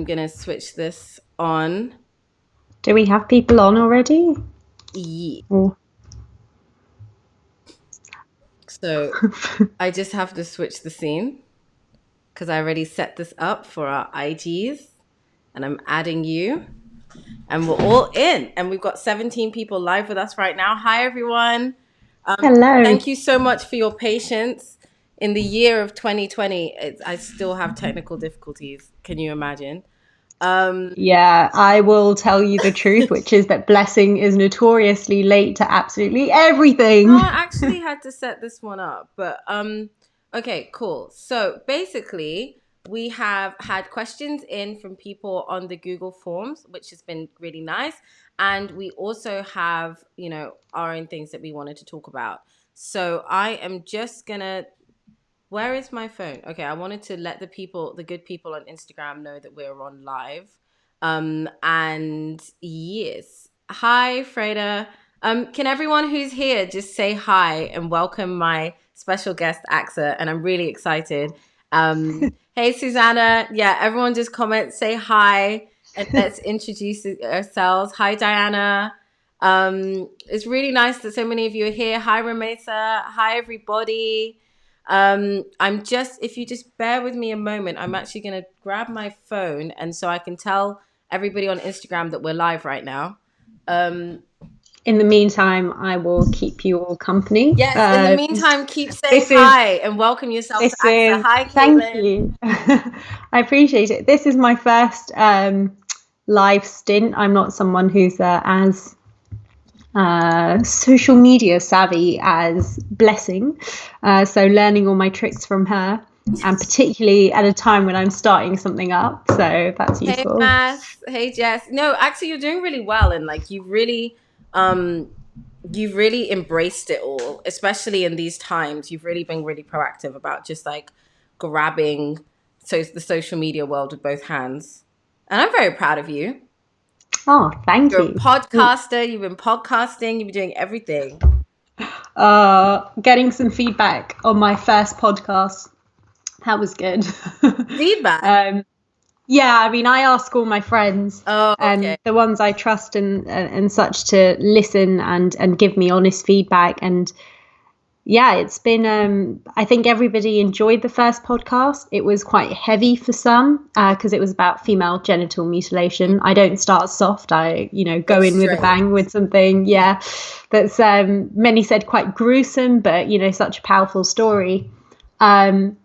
I'm going to switch this on. Do we have people on already? Yeah. Or... So I just have to switch the scene because I already set this up for our IGs, and I'm adding you, and we're all in, and we've got 17 people live with us right now. Hi, everyone. Hello. Thank you so much for your patience. In the year of 2020, I still have technical difficulties. Can you imagine? Yeah, I will tell you the truth, which is that Blessing is notoriously late to absolutely everything. No, I actually had to set this one up, but okay, cool. So basically, we have had questions in from people on the Google Forms, which has been really nice, and we also have, our own things that we wanted to talk about. So I am just gonna. Where is my phone? Okay, I wanted to let the good people on Instagram know that we're on live. And yes. Hi, Freda. Can everyone who's here just say hi and welcome my special guest, Aqsa? And I'm really excited. Hey, Susanna. Yeah, everyone just comment, say hi, and let's introduce ourselves. Hi, Diana. It's really nice that so many of you are here. Hi, Ramesa. Hi, everybody. If you just bear with me a moment, I'm actually going to grab my phone, and so I can tell everybody on Instagram that we're live right now. In the meantime, I will keep you all company. Yes, in the meantime, keep saying hi and welcome yourself to Aqsa. Hi, Thank Caitlin. you. I appreciate it. This is my first live stint. I'm not someone who's as social media savvy as Blessing. So learning all my tricks from her. And particularly at a time when I'm starting something up. So that's useful. Hey, Mass. Hey, Jess. No, actually, you're doing really well. And like, you've really embraced it all, especially in these times. You've really been really proactive about just like grabbing the social media world with both hands. And I'm very proud of you. Oh, thank You're you. a podcaster. You've been podcasting. You've been doing everything. Getting some feedback on my first podcast. That was good. Feedback? Yeah, I mean, I ask all my friends and the ones I trust and such to listen and give me honest feedback. And yeah, it's been, I think everybody enjoyed the first podcast. It was quite heavy for some because it was about female genital mutilation. I don't start soft. I, go in with a bang with something. Yeah. That's, many said quite gruesome, but, such a powerful story. And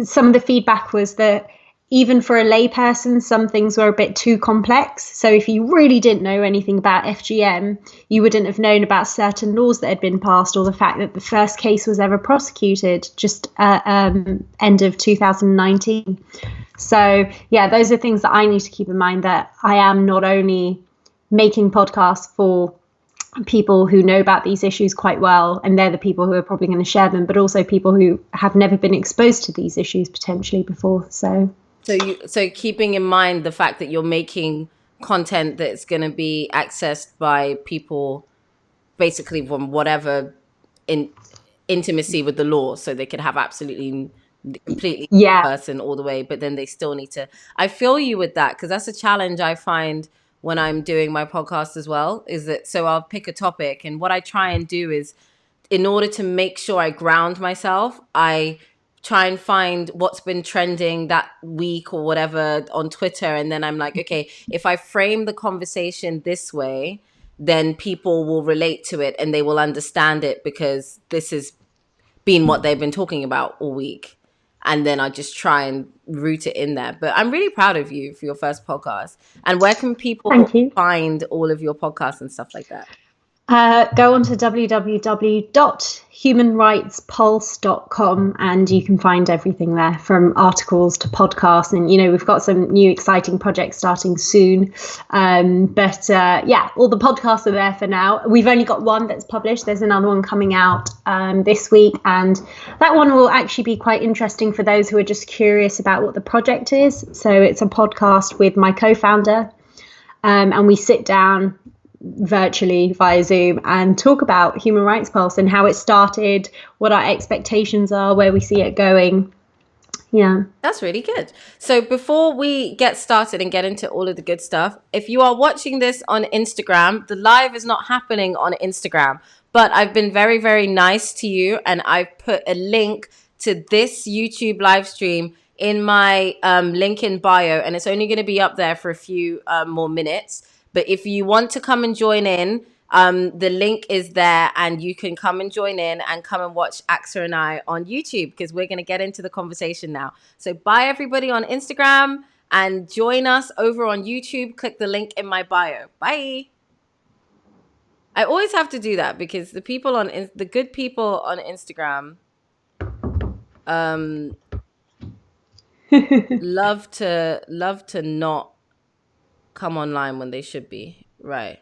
some of the feedback was that even for a layperson, some things were a bit too complex. So if you really didn't know anything about FGM, you wouldn't have known about certain laws that had been passed or the fact that the first case was ever prosecuted just end of 2019. So, yeah, those are things that I need to keep in mind, that I am not only making podcasts for people who know about these issues quite well, and they're the people who are probably going to share them, but also people who have never been exposed to these issues potentially before. So keeping in mind the fact that you're making content that's going to be accessed by people basically from whatever intimacy with the law, so they could have absolutely completely person all the way, but then they still need to. I feel you with that, because that's a challenge I find when I'm doing my podcast as well, is that, so I'll pick a topic, and what I try and do is, in order to make sure I ground myself, I try and find what's been trending that week or whatever on Twitter. And then I'm like, okay, if I frame the conversation this way, then people will relate to it and they will understand it, because this has been what they've been talking about all week. And then I just try and root it in there. But I'm really proud of you for your first podcast. And where can people find all of your podcasts and stuff like that? Go on to www.humanrightspulse.com and you can find everything there, from articles to podcasts. And, we've got some new exciting projects starting soon. Yeah, all the podcasts are there for now. We've only got one that's published. There's another one coming out this week. And that one will actually be quite interesting for those who are just curious about what the project is. So it's a podcast with my co-founder, and we sit down virtually via Zoom and talk about Human Rights Pulse and how it started, what our expectations are, where we see it going. Yeah. That's really good. So before we get started and get into all of the good stuff, if you are watching this on Instagram, the live is not happening on Instagram, but I've been very, very nice to you, and I've put a link to this YouTube live stream in my link in bio, and it's only going to be up there for a few more minutes. But if you want to come and join in, the link is there, and you can come and join in and come and watch Aqsa and I on YouTube, because we're going to get into the conversation now. So bye everybody on Instagram, and join us over on YouTube. Click the link in my bio. Bye. I always have to do that because the people on the good people on Instagram love to not come online when they should be. Right.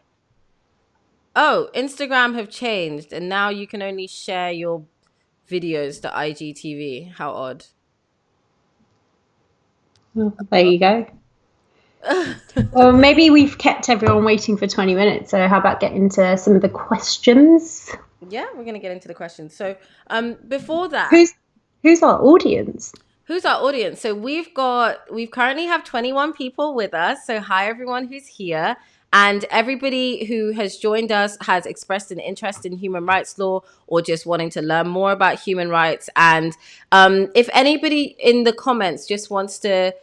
Oh, Instagram have changed, and now you can only share your videos to IGTV. How odd. Well, there you go. Well, maybe we've kept everyone waiting for 20 minutes. So how about getting into some of the questions? Yeah, we're gonna get into the questions. So, before that, Who's our audience? who's our audience? So we've currently have 21 people with us. So hi everyone who's here. And everybody who has joined us has expressed an interest in human rights law or just wanting to learn more about human rights. And if anybody in the comments just wants to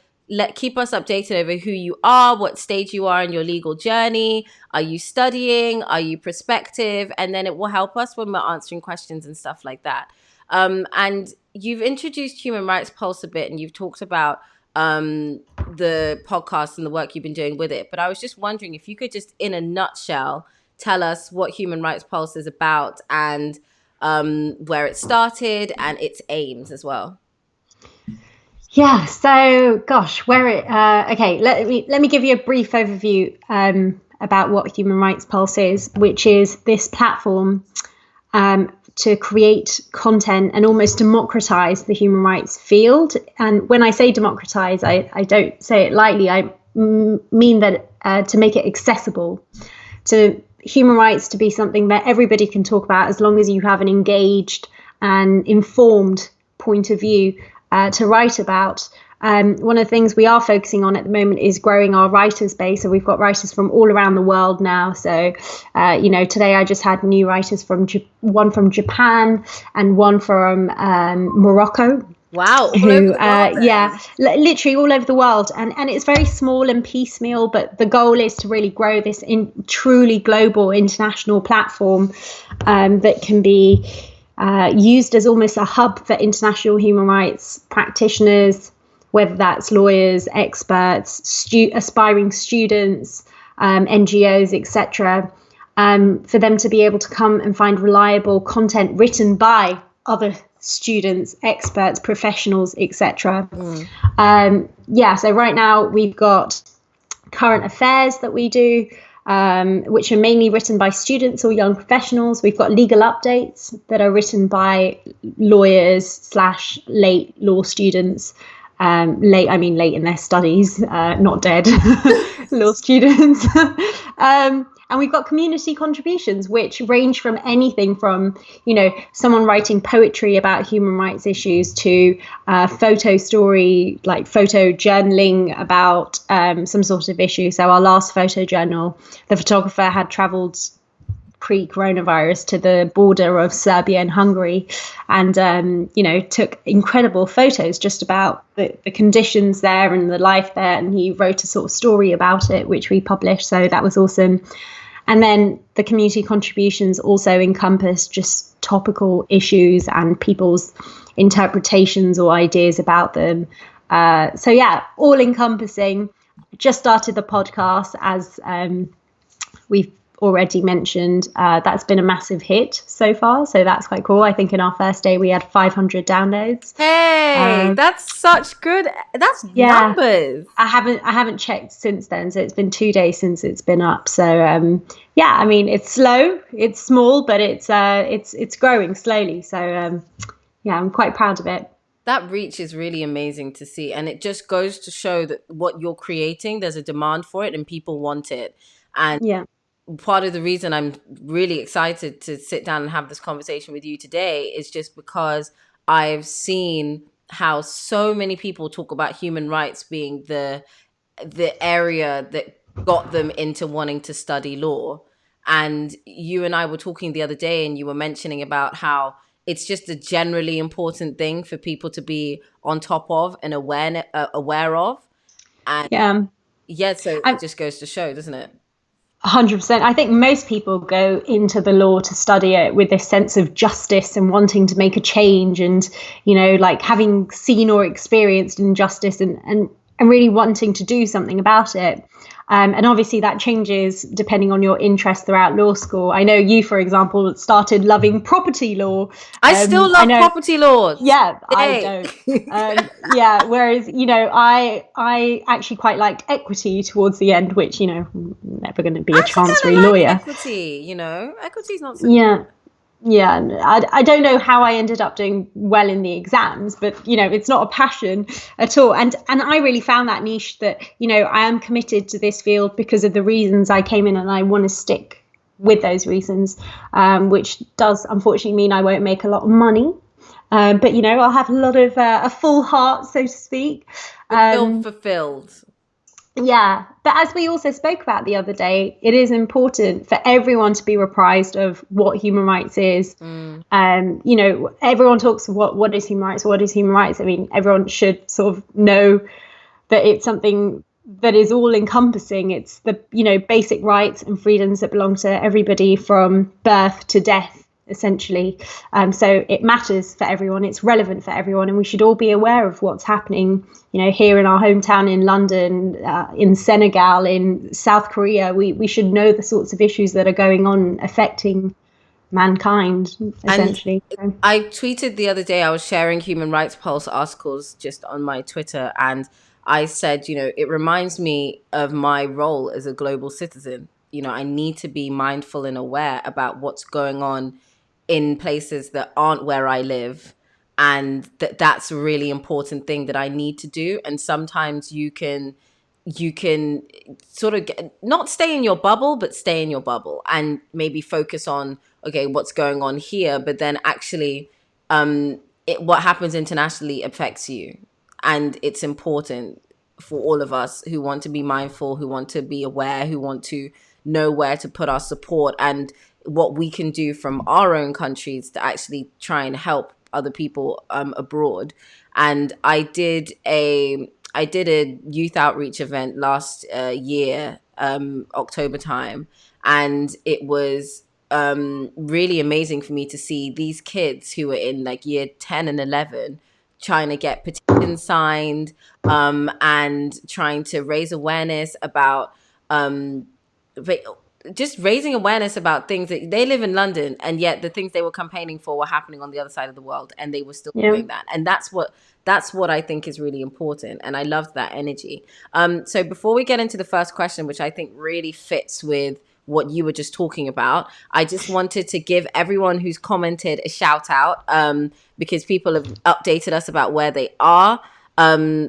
keep us updated over who you are, what stage you are in your legal journey, are you studying, are you prospective, and then it will help us when we're answering questions and stuff like that. And you've introduced Human Rights Pulse a bit, and you've talked about the podcast and the work you've been doing with it. But I was just wondering if you could just, in a nutshell, tell us what Human Rights Pulse is about, and where it started and its aims as well. Yeah, so gosh, okay, let me give you a brief overview about what Human Rights Pulse is, which is this platform to create content and almost democratize the human rights field. And when I say democratize, I don't say it lightly. I mean that to make it accessible, to human rights to be something that everybody can talk about, as long as you have an engaged and informed point of view to write about. One of the things we are focusing on at the moment is growing our writers base. So we've got writers from all around the world now. So, today I just had new writers one from Japan and one from Morocco. Wow, all over the world. Yeah, literally all over the world. And it's very small and piecemeal, but the goal is to really grow this in truly global international platform that can be used as almost a hub for international human rights practitioners, whether that's lawyers, experts, aspiring students, NGOs, etc., for them to be able to come and find reliable content written by other students, experts, professionals, etc. So right now we've got current affairs that we do, which are mainly written by students or young professionals. We've got legal updates that are written by lawyers / late law students. Late in their studies, not dead law students. And we've got community contributions, which range from anything from, someone writing poetry about human rights issues to photo story, like photo journaling about some sort of issue. So our last photo journal, the photographer had traveled pre-coronavirus to the border of Serbia and Hungary, and took incredible photos just about the conditions there and the life there, and he wrote a sort of story about it, which we published, so that was awesome. And then the community contributions also encompass just topical issues and people's interpretations or ideas about them. All encompassing. Just started the podcast, as we've already mentioned. That's been a massive hit so far, so that's quite cool. I think in our first day we had 500 downloads. Hey, that's such good. That's numbers. I haven't checked since then, so it's been 2 days since it's been up. So it's slow, it's small, but it's growing slowly. So I'm quite proud of it. That reach is really amazing to see, and it just goes to show that what you're creating, there's a demand for it and people want it. And part of the reason I'm really excited to sit down and have this conversation with you today is just because I've seen how so many people talk about human rights being the area that got them into wanting to study law. And you and I were talking the other day, and you were mentioning about how it's just a generally important thing for people to be on top of and aware of. And Yeah. yeah, so it And just goes to show, doesn't it? 100%. I think most people go into the law to study it with this sense of justice and wanting to make a change, and, like having seen or experienced injustice, and really wanting to do something about it. And obviously that changes depending on your interest throughout law school. I know you, for example, started loving property law. I still I love know, property laws. yeah, I Hey. don't. Yeah, whereas, I actually quite liked equity towards the end, which, I'm never going to be I a actually kind chancery of like lawyer. equity, equity's not so. Yeah. Yeah, I don't know how I ended up doing well in the exams, but it's not a passion at all. And I really found that niche that I am committed to this field because of the reasons I came in, and I want to stick with those reasons, which does unfortunately mean I won't make a lot of money. But I'll have a lot of a full heart, so to speak. You feel Um, fulfilled. yeah, but as we also spoke about the other day, it is important for everyone to be apprised of what human rights is. Mm. Everyone talks what is human rights, what is human rights. I mean, everyone should sort of know that it's something that is all encompassing. It's the basic rights and freedoms that belong to everybody from birth to death, essentially. So it matters for everyone, it's relevant for everyone, and we should all be aware of what's happening, here in our hometown, in London, in Senegal, in South Korea. We should know the sorts of issues that are going on affecting mankind, And essentially. I tweeted the other day, I was sharing Human Rights Pulse articles just on my Twitter, and I said, it reminds me of my role as a global citizen. I need to be mindful and aware about what's going on in places that aren't where I live. And that's a really important thing that I need to do. And sometimes you can sort of not stay in your bubble, but stay in your bubble and maybe focus on, okay, what's going on here, but then actually what happens internationally affects you. And it's important for all of us who want to be mindful, who want to be aware, who want to know where to put our support and what we can do from our own countries to actually try and help other people abroad. And I did a youth outreach event last year, October time, and it was really amazing for me to see these kids who were in like year 10 and 11 trying to get petitions signed, and trying to raise awareness about um, just raising awareness about things that they live in London, and yet the things they were campaigning for were happening on the other side of the world, and they were still Yeah. doing that. And that's what I think is really important, and I loved that energy. So before we get into the first question, which I think really fits with what you were just talking about, I just wanted to give everyone who's commented a shout out, because people have updated us about where they are. Right. I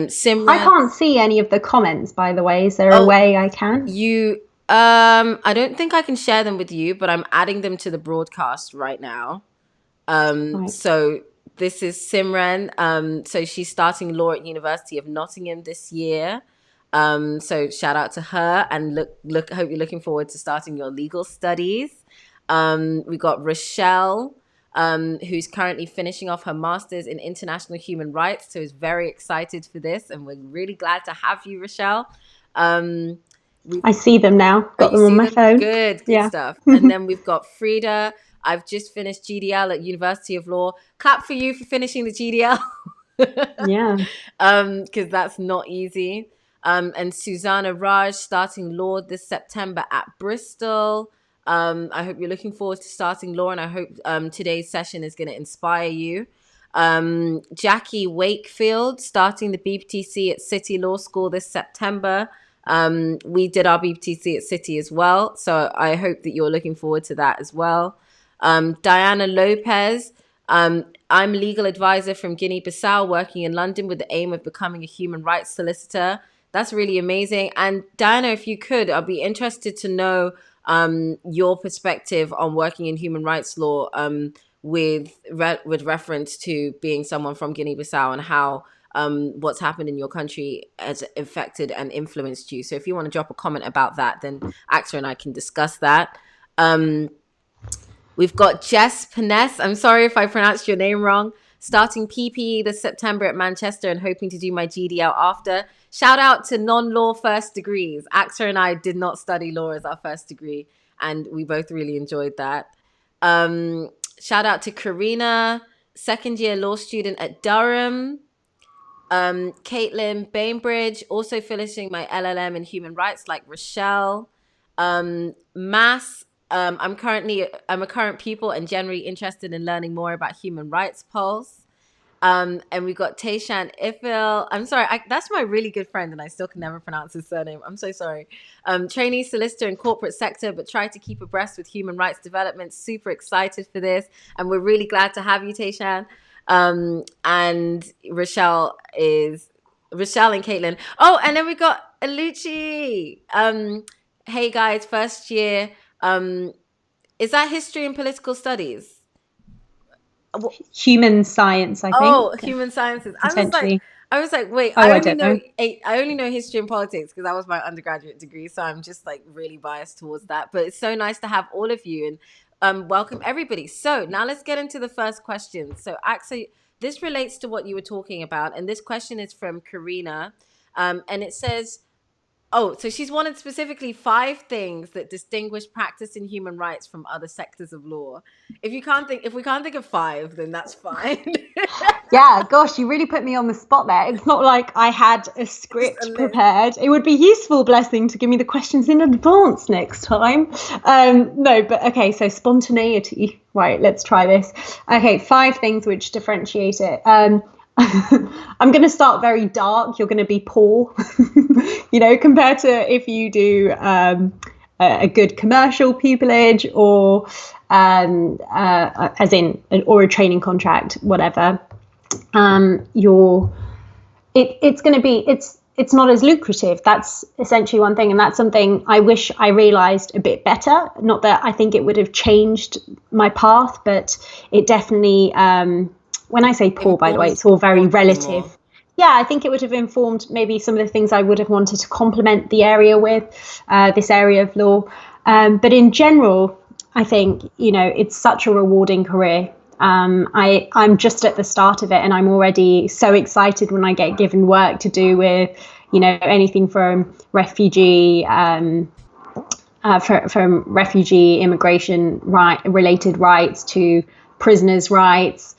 Simran, can't see any of the comments, by the way. Is there a oh, way I can? you, I don't think I can share them with you, but I'm adding them to the broadcast right now. Right. So this is Simran. So she's starting law at University of Nottingham this year. So shout out to her, and look. Hope you're looking forward to starting your legal studies. We got Rochelle, who's currently finishing off her master's in international human rights. So is very excited for this, and we're really glad to have you, Rochelle. Um, I see them now. Oh, Got you them on see my them? phone. Good Yeah. stuff. And then we've got Frida. I've just finished GDL at University of Law. Clap for you for finishing the GDL. Yeah. Because that's not easy. And Susanna Raj starting law this September at Bristol. I hope you're looking forward to starting law, and I hope today's session is going to inspire you. Jackie Wakefield starting the BPTC at City Law School this September. We did our BPTC at City as well, so I hope that you're looking forward to that as well. Diana Lopez, I'm legal advisor from Guinea-Bissau, working in London with the aim of becoming a human rights solicitor. That's really amazing. And Diana, if you could, I'd be interested to know your perspective on working in human rights law. with reference to being someone from Guinea-Bissau and how what's happened in your country has affected and influenced you. So if you want to drop a comment about that, then Aqsa and I can discuss that. We've got Jess Paness. I'm sorry if I pronounced your name wrong. Starting PPE this September at Manchester and hoping to do my GDL after. Shout out to non-law first degrees. Aqsa and I did not study law as our first degree, and we both really enjoyed that. Shout out to Karina, second year law student at Durham. Caitlin Bainbridge, also finishing my LLM in human rights, like Rochelle. Mass, I'm a current pupil and generally interested in learning more about human rights. Pulse. And we got Tayshan Ifil. I'm sorry, that's my really good friend, and I still can never pronounce his surname. I'm so sorry. Trainee solicitor in corporate sector, but try to keep abreast with human rights development. Super excited for this, and we're really glad to have you, Tayshan. And Rochelle and Caitlin. Oh, and then we got Alucci. Hey guys, first year. Is that history and political studies? Human science, I think. Oh, human sciences. Potentially. I was like, wait, Oh, I don't know. I only know history and politics because that was my undergraduate degree. So I'm just like really biased towards that. But it's so nice to have all of you and welcome everybody. So now let's get into the first question. So actually, this relates to what you were talking about. And this question is from Karina. And it says, so she's wanted specifically 5 things that distinguish practice in human rights from other sectors of law. If we can't think of 5, then that's fine. Yeah, gosh, you really put me on the spot there. It's not like I had a script prepared. It would be useful, Blessing, to give me the questions in advance next time. No, but okay, so spontaneity. Right, let's try this. Okay, 5 things which differentiate it. I'm going to start very dark. You're going to be poor, compared to if you do a good commercial pupillage or as in or a training contract, whatever. It's going to be it's not as lucrative. That's essentially one thing, and that's something I wish I realized a bit better. Not that I think it would have changed my path, but it definitely. When I say poor, by the way, it's all very relative. Yeah, I think it would have informed maybe some of the things I would have wanted to complement the area with, this area of law. But in general, I think, it's such a rewarding career. I'm just at the start of it, and I'm already so excited when I get given work to do with, anything from refugee from refugee immigration related rights to prisoners' rights.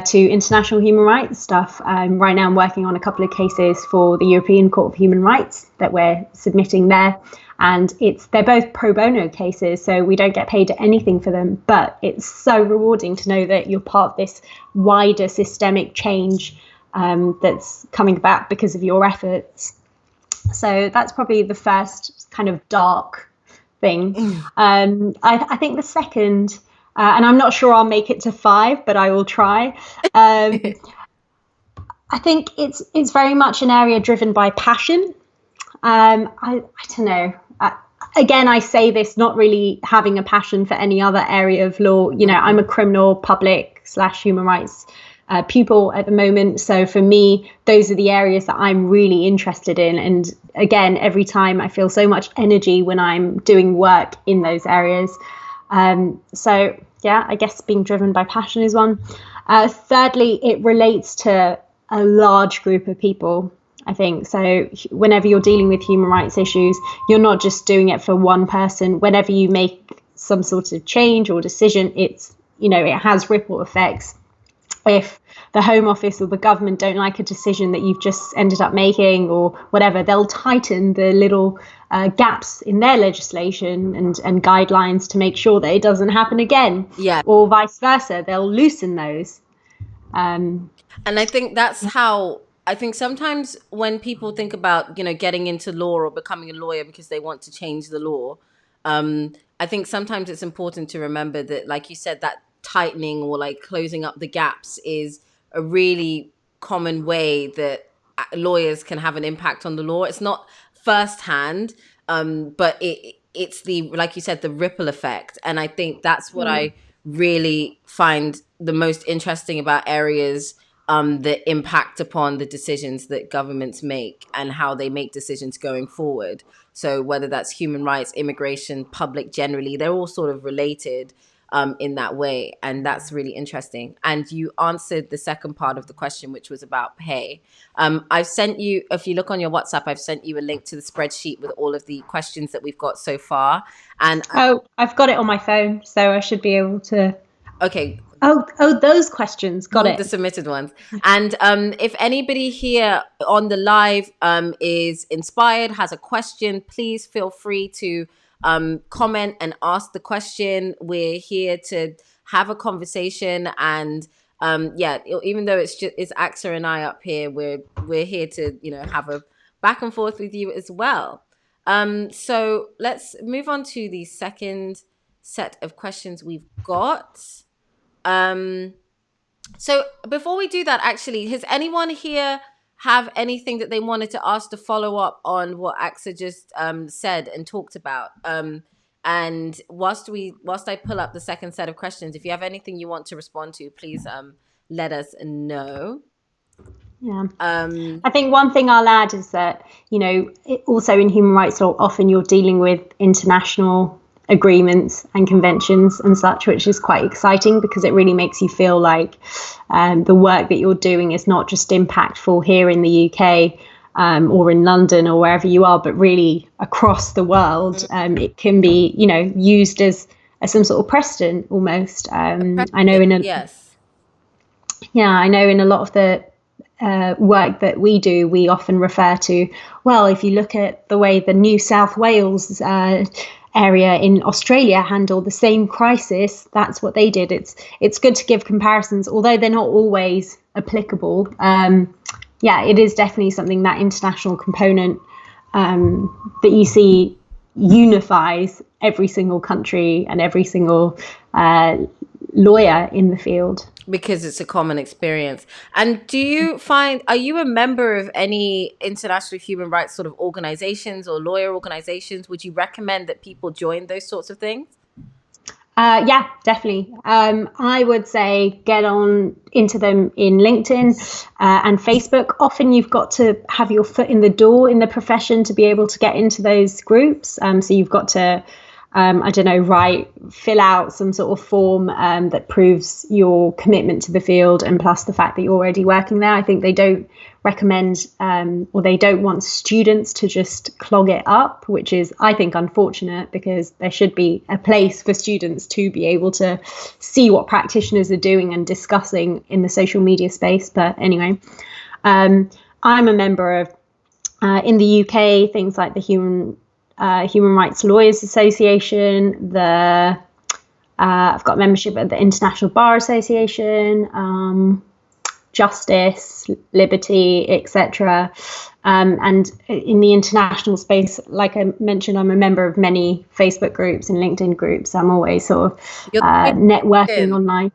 To international human rights stuff. Right now I'm working on a couple of cases for the European Court of Human Rights that we're submitting there. And they're both pro bono cases, so we don't get paid anything for them. But it's so rewarding to know that you're part of this wider systemic change that's coming about because of your efforts. So that's probably the first kind of dark thing. I think the second... and I'm not sure I'll make it to 5, but I will try. I think it's very much an area driven by passion. I don't know. Again, I say this not really having a passion for any other area of law. I'm a criminal public / human rights pupil at the moment. So for me, those are the areas that I'm really interested in. And again, every time I feel so much energy when I'm doing work in those areas. So yeah, I guess being driven by passion is one. Thirdly, it relates to a large group of people, I think. So whenever you're dealing with human rights issues, you're not just doing it for one person. Whenever you make some sort of change or decision, it has ripple effects. If the Home Office or the government don't like a decision that you've just ended up making or whatever, they'll tighten the little gaps in their legislation and guidelines to make sure that it doesn't happen again. Yeah. Or vice versa, they'll loosen those. And I think that's how, I think sometimes when people think about, getting into law or becoming a lawyer because they want to change the law, I think sometimes it's important to remember that, like you said, that tightening or like closing up the gaps is a really common way that lawyers can have an impact on the law. It's not firsthand, but it's the, like you said, the ripple effect. And I think that's what I really find the most interesting about areas that impact upon the decisions that governments make and how they make decisions going forward. So whether that's human rights, immigration, public generally, they're all sort of related in that way. And that's really interesting. And you answered the second part of the question, which was about pay. I've sent you, if you look on your WhatsApp, I've sent you a link to the spreadsheet with all of the questions that we've got so far. And Oh, I've got it on my phone, so I should be able to. okay, Oh, those questions. Got the it. submitted ones. And if anybody here on the live is inspired, has a question, please feel free to comment and ask the question. We're here to have a conversation, and yeah, even though it's Aqsa and I up here, we're here to have a back and forth with you as well. So let's move on to the second set of questions we've got. So before we do that, actually, has anyone here have anything that they wanted to ask to follow up on what Axa just said and talked about? And whilst I pull up the second set of questions, if you have anything you want to respond to, please let us know. Yeah. I think one thing I'll add is that, also in human rights law, often you're dealing with international agreements and conventions and such, which is quite exciting because it really makes you feel like the work that you're doing is not just impactful here in the UK or in London or wherever you are, but really across the world. It can be, used as some sort of precedent almost. I know yes. Yeah, I know in a lot of the work that we do, we often refer to, well, if you look at the way the New South Wales area in Australia handled the same crisis, that's what they did. It's good to give comparisons, although they're not always applicable. Yeah, it is definitely something, that international component that you see unifies every single country and every single lawyer in the field. Because it's a common experience. And are you a member of any international human rights sort of organizations or lawyer organizations? Would you recommend that people join those sorts of things? Yeah, definitely. I would say get on into them in LinkedIn and Facebook. Often you've got to have your foot in the door in the profession to be able to get into those groups. So you've got to fill out some sort of form that proves your commitment to the field, and plus the fact that you're already working there. I think they don't recommend or they don't want students to just clog it up, which is, I think, unfortunate, because there should be a place for students to be able to see what practitioners are doing and discussing in the social media space. But anyway, I'm a member of, in the UK, things like the Human Rights Lawyers Association, I've got membership at the International Bar Association, Justice, Liberty, etc. And in the international space, like I mentioned, I'm a member of many Facebook groups and LinkedIn groups. I'm always sort of networking online.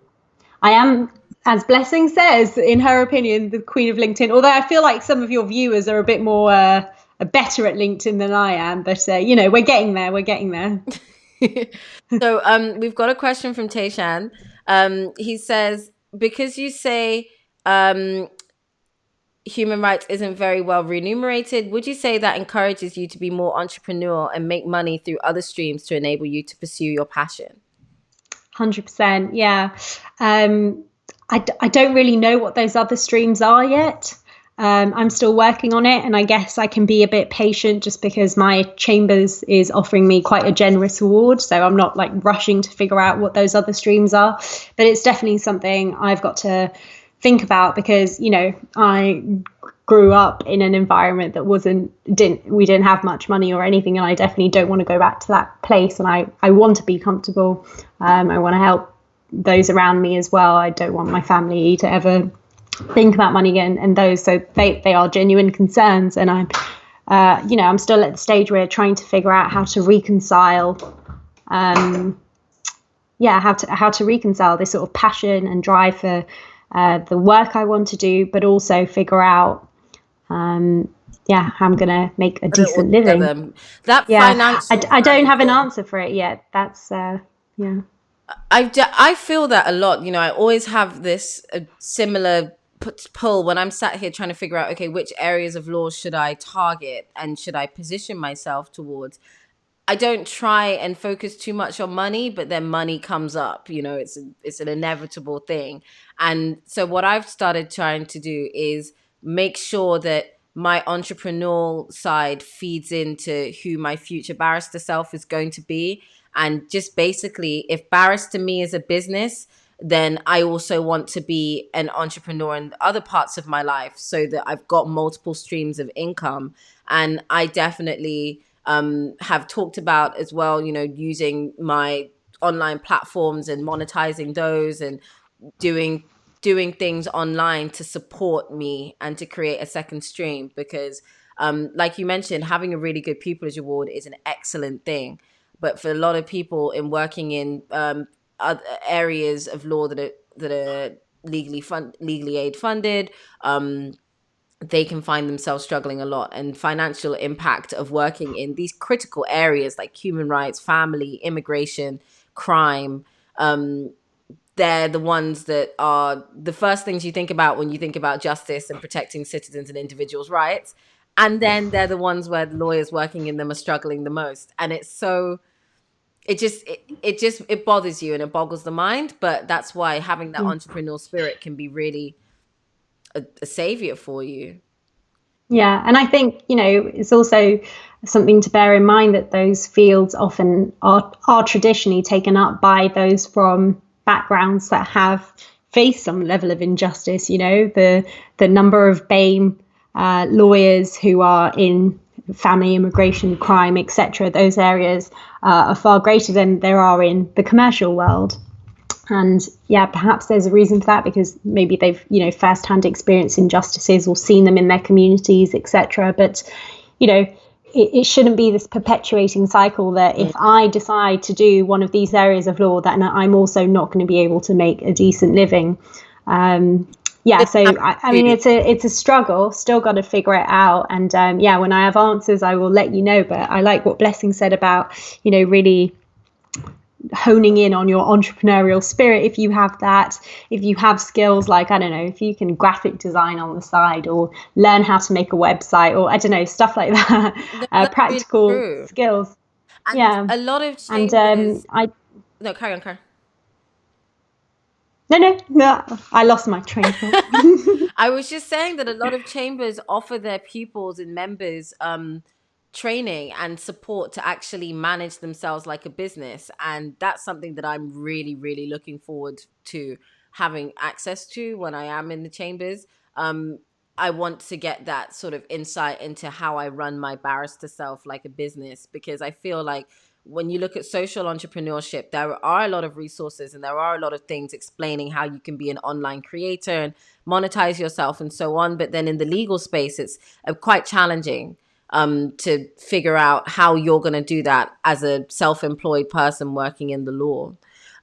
I am, as Blessing says, in her opinion, the queen of LinkedIn, although I feel like some of your viewers are a bit more better at LinkedIn than I am, but we're getting there. So we've got a question from Tayshan. He says, because you say human rights isn't very well remunerated, would you say that encourages you to be more entrepreneurial and make money through other streams to enable you to pursue your passion? 100%, yeah. I don't really know what those other streams are yet. I'm still working on it, and I guess I can be a bit patient just because my chambers is offering me quite a generous reward, so I'm not like rushing to figure out what those other streams are. But it's definitely something I've got to think about, because I grew up in an environment that we didn't have much money or anything, and I definitely don't want to go back to that place, and I want to be comfortable. I want to help those around me as well. I don't want my family to ever think about money again, and those, so they are genuine concerns, and I'm still at the stage where trying to figure out how to reconcile how to reconcile this sort of passion and drive for the work I want to do, but also figure out how I'm gonna make a decent living. That financial I don't have an answer for it yet. That's I feel that a lot. You know, I always have this similar pull when I'm sat here trying to figure out, okay, which areas of law should I target and should I position myself towards. I don't try and focus too much on money, but then money comes up. You know, it's an inevitable thing. And so what I've started trying to do is make sure that my entrepreneurial side feeds into who my future barrister self is going to be. And just basically, if barrister me is a business, then I also want to be an entrepreneur in other parts of my life so that I've got multiple streams of income. And I definitely have talked about as well, you know, using my online platforms and monetizing those and doing things online to support me and to create a second stream because like you mentioned, having a really good pupillage award is an excellent thing, but for a lot of people in working in other areas of law that are legally aid funded, they can find themselves struggling a lot, and financial impact of working in these critical areas like human rights, family, immigration, crime. They're the ones that are the first things you think about when you think about justice and protecting citizens and individuals' rights. And then they're the ones where the lawyers working in them are struggling the most. And it's so it bothers you and it boggles the mind. But that's why having that entrepreneurial spirit can be really a savior for you. Yeah, and I think, it's also something to bear in mind that those fields often are traditionally taken up by those from backgrounds that have faced some level of injustice. The number of BAME lawyers who are in family, immigration, crime, etc., those areas are far greater than there are in the commercial world. And yeah, perhaps there's a reason for that, because maybe they've, first-hand experienced injustices or seen them in their communities, etc. But, it shouldn't be this perpetuating cycle that if I decide to do one of these areas of law, that I'm also not going to be able to make a decent living. So I mean, it's a struggle. Still got to figure it out. And when I have answers, I will let you know. But I like what Blessing said about, really honing in on your entrepreneurial spirit. If you have that, if you have skills like, I don't know, if you can graphic design on the side or learn how to make a website, or I don't know, stuff like that. No, that's really Practical true. skills. And Yeah. a lot of And chambers. I No, carry on, carry no, I lost my train of thought. I was just saying that a lot of chambers offer their pupils and members training and support to actually manage themselves like a business. And that's something that I'm really, really looking forward to having access to when I am in the chambers. I want to get that sort of insight into how I run my barrister self like a business, because I feel like when you look at social entrepreneurship, there are a lot of resources and there are a lot of things explaining how you can be an online creator and monetize yourself and so on. But then in the legal space, it's quite challenging to figure out how you're going to do that as a self-employed person working in the law.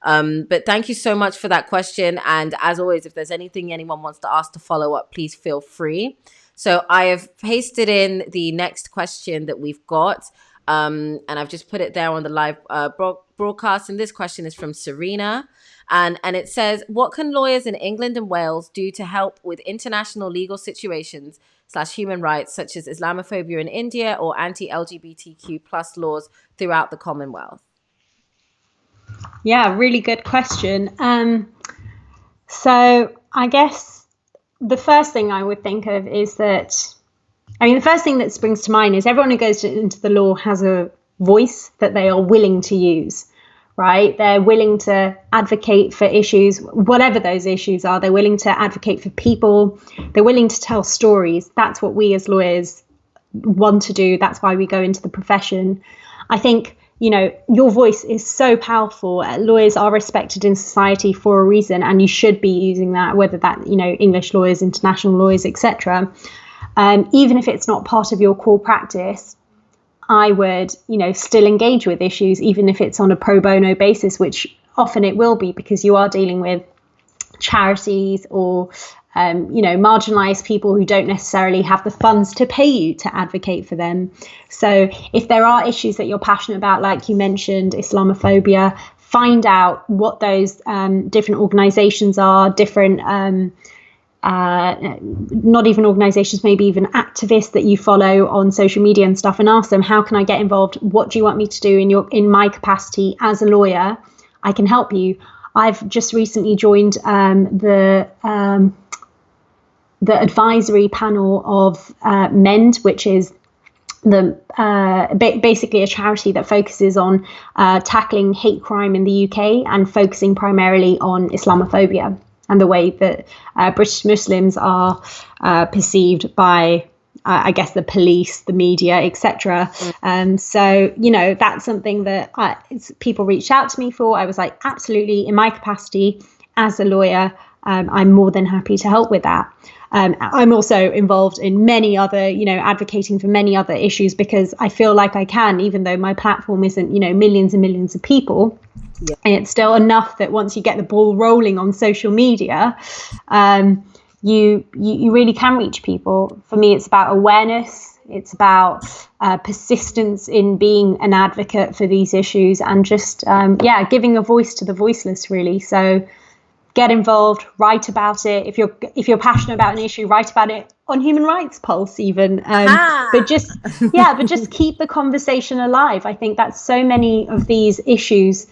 But thank you so much for that question. And as always, if there's anything anyone wants to ask to follow up, please feel free. So I have pasted in the next question that we've got. And I've just put it there on the live broadcast. And this question is from Serena. And it says, what can lawyers in England and Wales do to help with international legal situations / human rights, such as Islamophobia in India or anti-LGBTQ plus laws throughout the Commonwealth? Yeah, really good question. So I guess the first thing I would think of is that, the first thing that springs to mind is everyone who goes into the law has a voice that they are willing to use, right? They're willing to advocate for issues, whatever those issues are. They're willing to advocate for people. They're willing to tell stories. That's what we as lawyers want to do. That's why we go into the profession. I think, your voice is so powerful. Lawyers are respected in society for a reason, and you should be using that, whether that, English lawyers, international lawyers, etc. Even if it's not part of your core practice, I would, still engage with issues, even if it's on a pro bono basis, which often it will be, because you are dealing with charities or, marginalized people who don't necessarily have the funds to pay you to advocate for them. So if there are issues that you're passionate about, like you mentioned, Islamophobia, find out what those different organizations are, different not even organizations, maybe even activists that you follow on social media and stuff, and ask them, how can I get involved? What do you want me to do in my capacity as a lawyer? I can help you. I've just recently joined the advisory panel of MEND, which is basically a charity that focuses on tackling hate crime in the UK and focusing primarily on Islamophobia and the way that British Muslims are perceived by, I guess, the police, the media, etc. So, that's something that people reached out to me for. I was like, absolutely, in my capacity as a lawyer, I'm more than happy to help with that. I'm also involved in many other, advocating for many other issues, because I feel like I can, even though my platform isn't, millions and millions of people. Yeah. And it's still enough that once you get the ball rolling on social media, you really can reach people. For me, it's about awareness. It's about persistence in being an advocate for these issues, and just, giving a voice to the voiceless, really. So get involved, write about it. If you're passionate about an issue, write about it on Human Rights Pulse even. But just keep the conversation alive. I think that so many of these issues,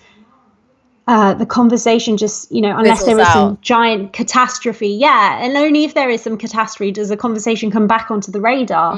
the conversation just, unless there is some giant catastrophe, and only if there is some catastrophe does the conversation come back onto the radar.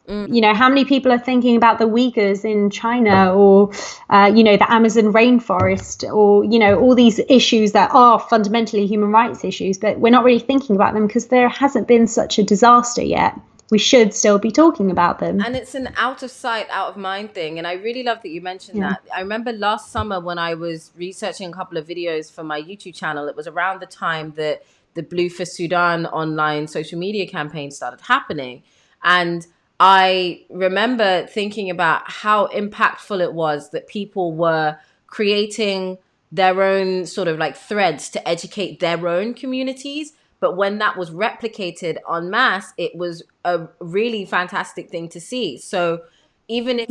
How many people are thinking about the Uyghurs in China, or, the Amazon rainforest, or, all these issues that are fundamentally human rights issues, but we're not really thinking about them because there hasn't been such a disaster yet. We should still be talking about them. And it's an out of sight, out of mind thing. And I really love that you mentioned that. I remember last summer when I was researching a couple of videos for my YouTube channel, it was around the time that the Blue for Sudan online social media campaign started happening. And I remember thinking about how impactful it was that people were creating their own sort of like threads to educate their own communities. But when that was replicated en masse, it was a really fantastic thing to see. So even if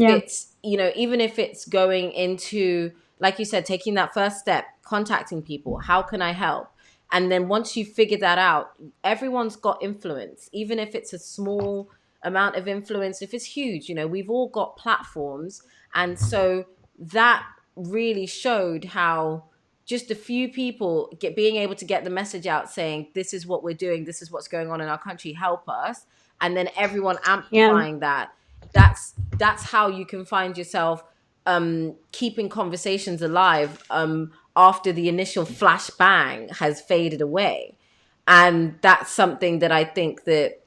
it's going into, like you said, taking that first step, contacting people, how can I help? And then once you figure that out, everyone's got influence, even if it's a small amount of influence. If it's huge, we've all got platforms. And so that really showed how just a few people being able to get the message out saying, this is what we're doing, this is what's going on in our country, help us. And then everyone amplifying that. That's how you can find yourself keeping conversations alive after the initial flash bang has faded away. And that's something that I think that,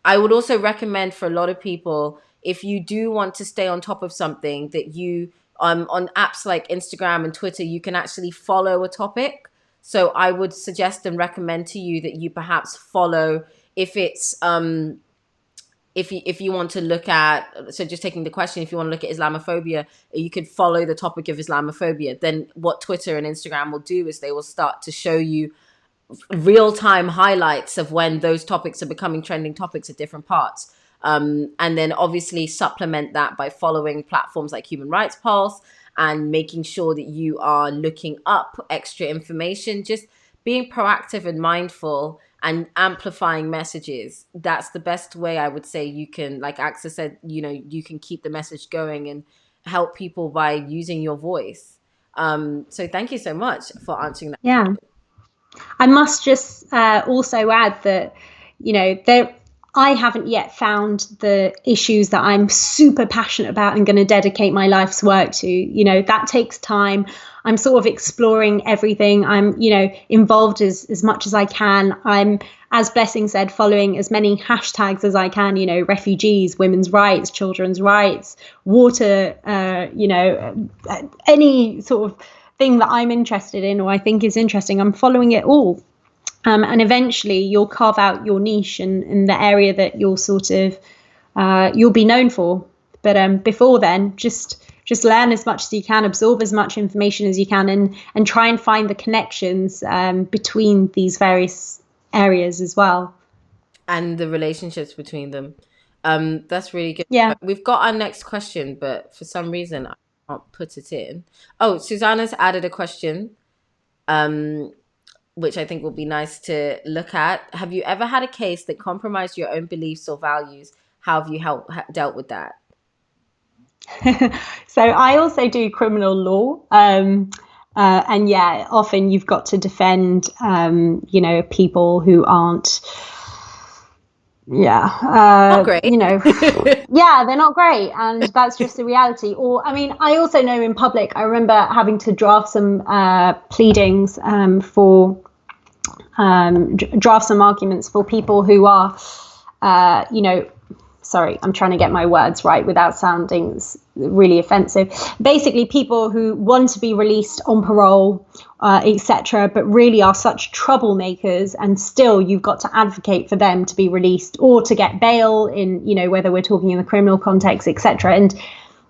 I would also recommend for a lot of people, if you do want to stay on top of something, that you on apps like Instagram and Twitter, you can actually follow a topic. So I would suggest and recommend to you that you perhaps follow, if it's if you want to look at, so just taking the question, if you want to look at Islamophobia, you could follow the topic of Islamophobia. Then what Twitter and Instagram will do is they will start to show you real-time highlights of when those topics are becoming trending topics at different parts. And then obviously supplement that by following platforms like Human Rights Pulse and making sure that you are looking up extra information, just being proactive and mindful and amplifying messages. That's the best way I would say you can, like Aqsa said, you can keep the message going and help people by using your voice. So thank you so much for answering that. Yeah. I must just also add that, I haven't yet found the issues that I'm super passionate about and going to dedicate my life's work to. That takes time. I'm sort of exploring everything. I'm, involved as much as I can. I'm, as Blessing said, following as many hashtags as I can, refugees, women's rights, children's rights, water, any sort of thing that I'm interested in or I think is interesting. I'm following it all. And eventually you'll carve out your niche in the area that you'll sort of, you'll be known for. But before then, just learn as much as you can, absorb as much information as you can, and try and find the connections between these various areas as well. And the relationships between them. That's really good. Yeah. We've got our next question, but for some reason can't put it in. Oh, Susanna's added a question, um, which I think will be nice to look at. Have you ever had a case that compromised your own beliefs or values? How have you dealt with that? So I also do criminal law. And yeah, often you've got to defend, people who aren't, Not great. yeah, they're not great. And that's just the reality. Or, I mean, I also know in public, I remember having to draft some pleadings draft some arguments for people who are, sorry, I'm trying to get my words right without sounding really offensive. Basically, people who want to be released on parole, etc., but really are such troublemakers, and still you've got to advocate for them to be released or to get bail in, whether we're talking in the criminal context, etc. And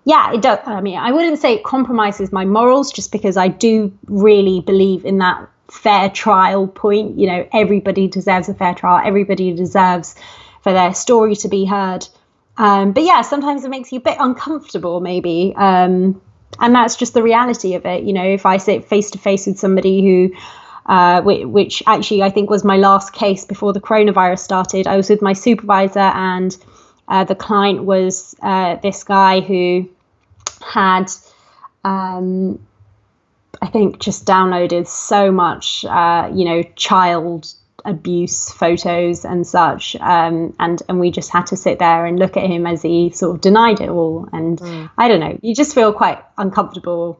yeah, it does. I mean, I wouldn't say it compromises my morals, just because I do really believe in that fair trial point. Everybody deserves a fair trial. Everybody deserves for their story to be heard. But yeah, sometimes it makes you a bit uncomfortable, maybe. And that's just the reality of it. If I sit face to face with somebody who, which actually I think was my last case before the coronavirus started, I was with my supervisor, and the client was this guy who had, I think, just downloaded so much, child abuse photos and such, and we just had to sit there and look at him as he sort of denied it all. And I don't know, you just feel quite uncomfortable,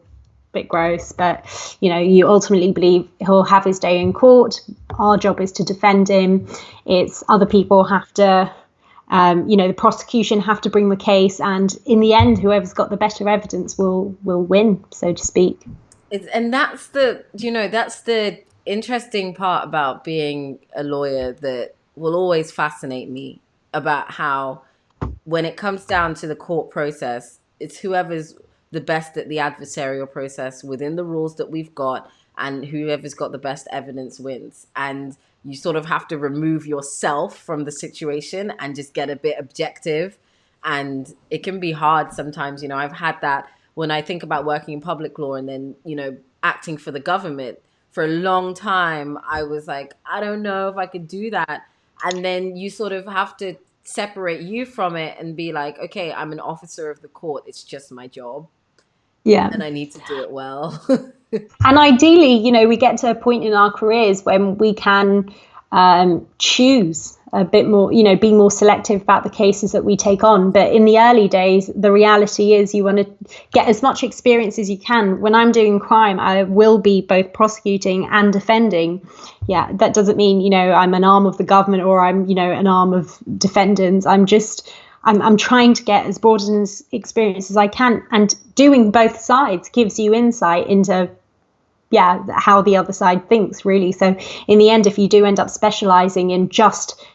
a bit gross, but you ultimately believe he'll have his day in court. Our job is to defend him. It's other people have to, the prosecution have to bring the case, and in the end, whoever's got the better evidence will win, so to speak. And that's the interesting part about being a lawyer that will always fascinate me, about how when it comes down to the court process, it's whoever's the best at the adversarial process within the rules that we've got, and whoever's got the best evidence wins. And you sort of have to remove yourself from the situation and just get a bit objective. And it can be hard sometimes. I've had that when I think about working in public law, and then, acting for the government. For a long time, I was like, I don't know if I could do that. And then you sort of have to separate you from it and be like, okay, I'm an officer of the court. It's just my job. Yeah. And I need to do it well. And ideally, we get to a point in our careers when we can choose a bit more, be more selective about the cases that we take on. But in the early days, the reality is you want to get as much experience as you can. When I'm doing crime, I will be both prosecuting and defending. Yeah, that doesn't mean, I'm an arm of the government, or I'm, an arm of defendants. I'm trying to get as broad an experience as I can, and doing both sides gives you insight into how the other side thinks, really. So in the end, if you do end up specializing in just,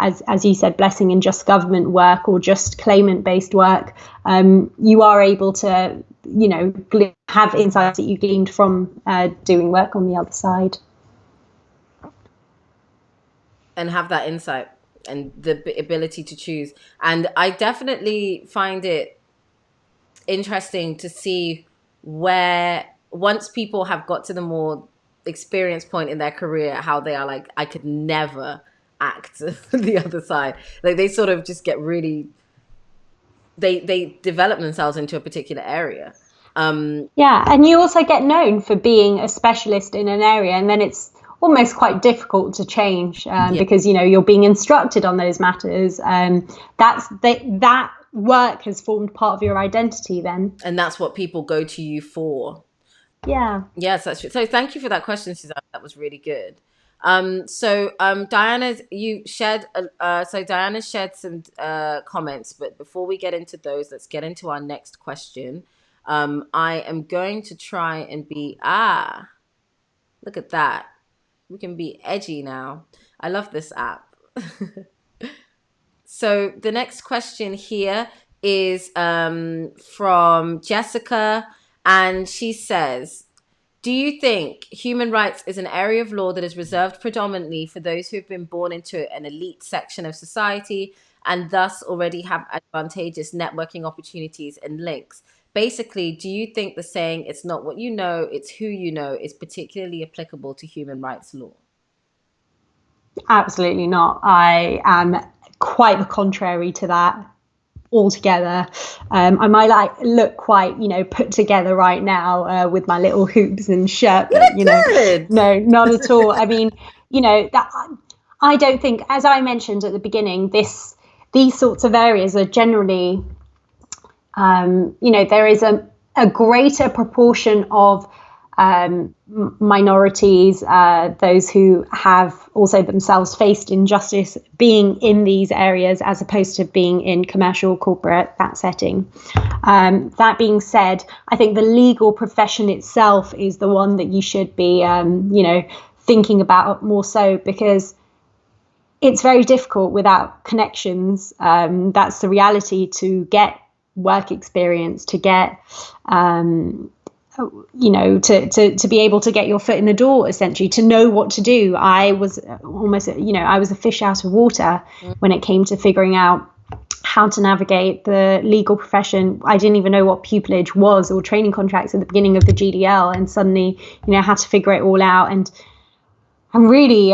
as you said, blessing in just government work or just claimant-based work, you are able to, have insights that you gleaned from doing work on the other side. And have that insight and the ability to choose. And I definitely find it interesting to see where, once people have got to the more experienced point in their career, how they are like, I could never act the other side. Like, they sort of just get really, they develop themselves into a particular area. Yeah, and you also get known for being a specialist in an area, and then it's almost quite difficult to change because you're being instructed on those matters. That work has formed part of your identity then, and that's what people go to you for. Yeah. Yes, that's true. So thank you for that question, Suzanne. That was really good. Diana shared some comments, but before we get into those, let's get into our next question. I am going to try and be look at that. We can be edgy now. I love this app. So the next question here is from Jessica, and she says, do you think human rights is an area of law that is reserved predominantly for those who have been born into an elite section of society and thus already have advantageous networking opportunities and links? basically, do you think the saying, it's not what you know, it's who you know, is particularly applicable to human rights law? Absolutely not. I am quite the contrary to that altogether. I might look quite, put together right now with my little hoops and shirt, You but look good. no, not at all. I mean, that I don't think, as I mentioned at the beginning, these sorts of areas are generally, there is a greater proportion of minorities, those who have also themselves faced injustice, being in these areas as opposed to being in commercial corporate, that setting. That being said, I think the legal profession itself is the one that you should be, thinking about more so, because it's very difficult without connections. That's the reality, to get work experience, to get to be able to get your foot in the door, essentially, to know what to do. I was almost, I was a fish out of water when it came to figuring out how to navigate the legal profession. I didn't even know what pupillage was or training contracts at the beginning of the GDL, and suddenly, had to figure it all out. And really,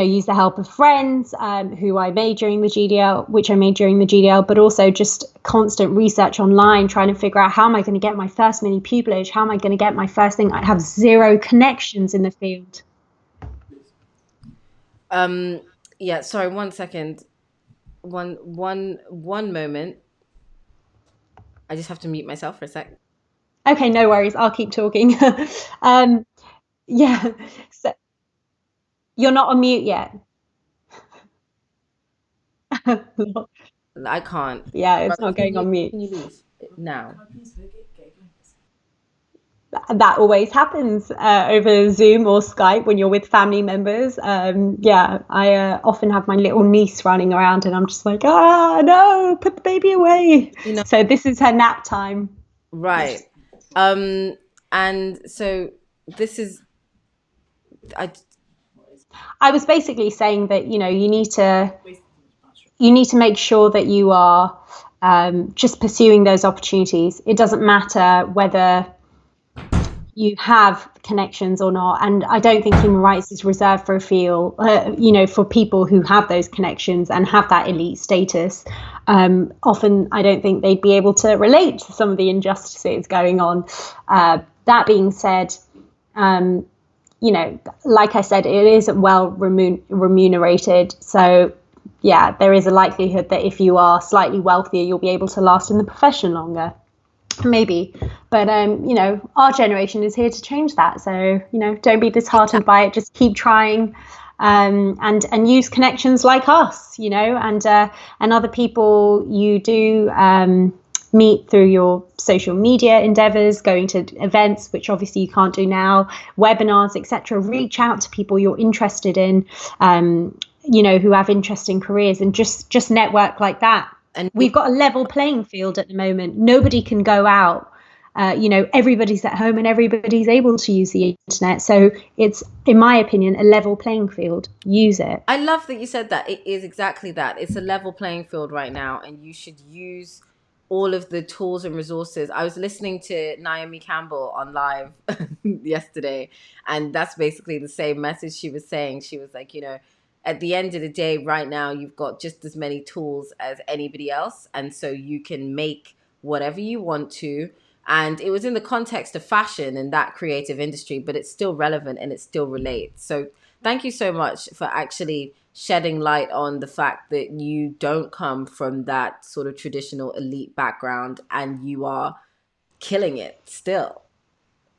use the help of friends who I made during the GDL, which I made during the GDL, but also just constant research online, trying to figure out, how am I going to get my first mini pupillage? How am I going to get my first thing? I have zero connections in the field. Yeah, sorry, 1 second. One moment. I just have to mute myself for a sec. Okay, no worries. I'll keep talking. Yeah, so you're not on mute yet. I can't. Yeah, it's Brother, not going on mute. can you leave now? That always happens over Zoom or Skype when you're with family members. I often have my little niece running around, and I'm just like, no, put the baby away. So this is her nap time. Right. And so this is, I was basically saying that, you need to make sure that you are just pursuing those opportunities. It doesn't matter whether you have connections or not. And I don't think human rights is reserved for a field, for people who have those connections and have that elite status. Often, I don't think they'd be able to relate to some of the injustices going on. That being said, like I said, it isn't well remunerated. So, yeah, there is a likelihood that if you are slightly wealthier, you'll be able to last in the profession longer. Maybe, but our generation is here to change that. So don't be disheartened by it. Just keep trying, and use connections like us, and other people you do meet through your social media endeavors, going to events, which obviously you can't do now, webinars, etc. Reach out to people you're interested in, who have interesting careers, and just network like that. And we've got a level playing field at the moment. Nobody can go out. Everybody's at home and everybody's able to use the internet. So it's, in my opinion, a level playing field. Use it. I love that you said that. It is exactly that. It's a level playing field right now, and you should use all of the tools and resources. I was listening to Naomi Campbell on live yesterday, and that's basically the same message she was saying. She was like, at the end of the day, right now, you've got just as many tools as anybody else. And so you can make whatever you want to. And it was in the context of fashion and that creative industry, but it's still relevant and it still relates. So thank you so much for actually shedding light on the fact that you don't come from that sort of traditional elite background, and you are killing it still.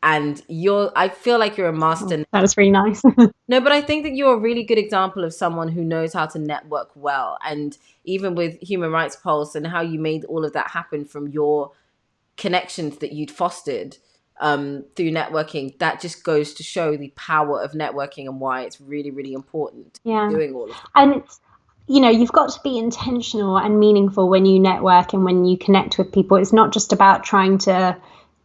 And I feel like you're a master. That was really nice. No, but I think that you're a really good example of someone who knows how to network well. And even with Human Rights Pulse and how you made all of that happen from your connections that you'd fostered through networking, that just goes to show the power of networking and why it's really, really important. Yeah. Doing all of that. And it's, you've got to be intentional and meaningful when you network and when you connect with people. It's not just about trying to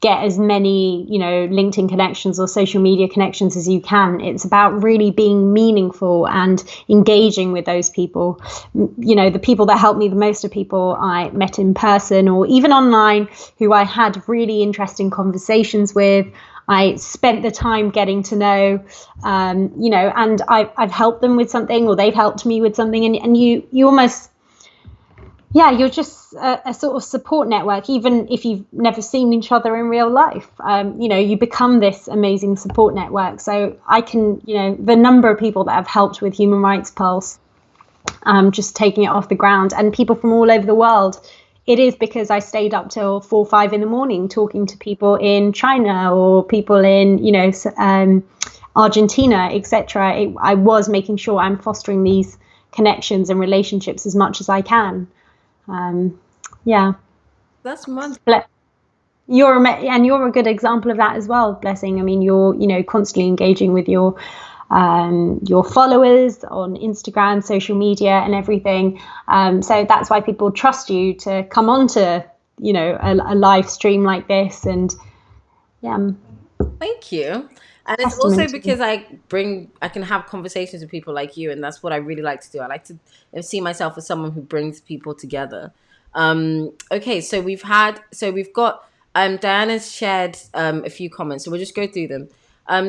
get as many, LinkedIn connections or social media connections as you can. It's about really being meaningful and engaging with those people. The people that helped me the most are people I met in person or even online who I had really interesting conversations with. I spent the time getting to know, and I've helped them with something or they've helped me with something. And you almost, you're just a sort of support network, even if you've never seen each other in real life. You become this amazing support network. So I can, the number of people that have helped with Human Rights Pulse, just taking it off the ground, and people from all over the world. It is because I stayed up till 4 or 5 in the morning talking to people in China or people in, Argentina, etc. I was making sure I'm fostering these connections and relationships as much as I can. That's wonderful. You're a good example of that as well, Blessing. I mean, you're constantly engaging with your followers on Instagram, social media, and everything. So that's why people trust you to come on to a live stream like this. And Thank you. And it's also because I can have conversations with people like you, and that's what I really like to do. I like to see myself as someone who brings people together. Okay, so we've got Diana's shared a few comments, so we'll just go through them.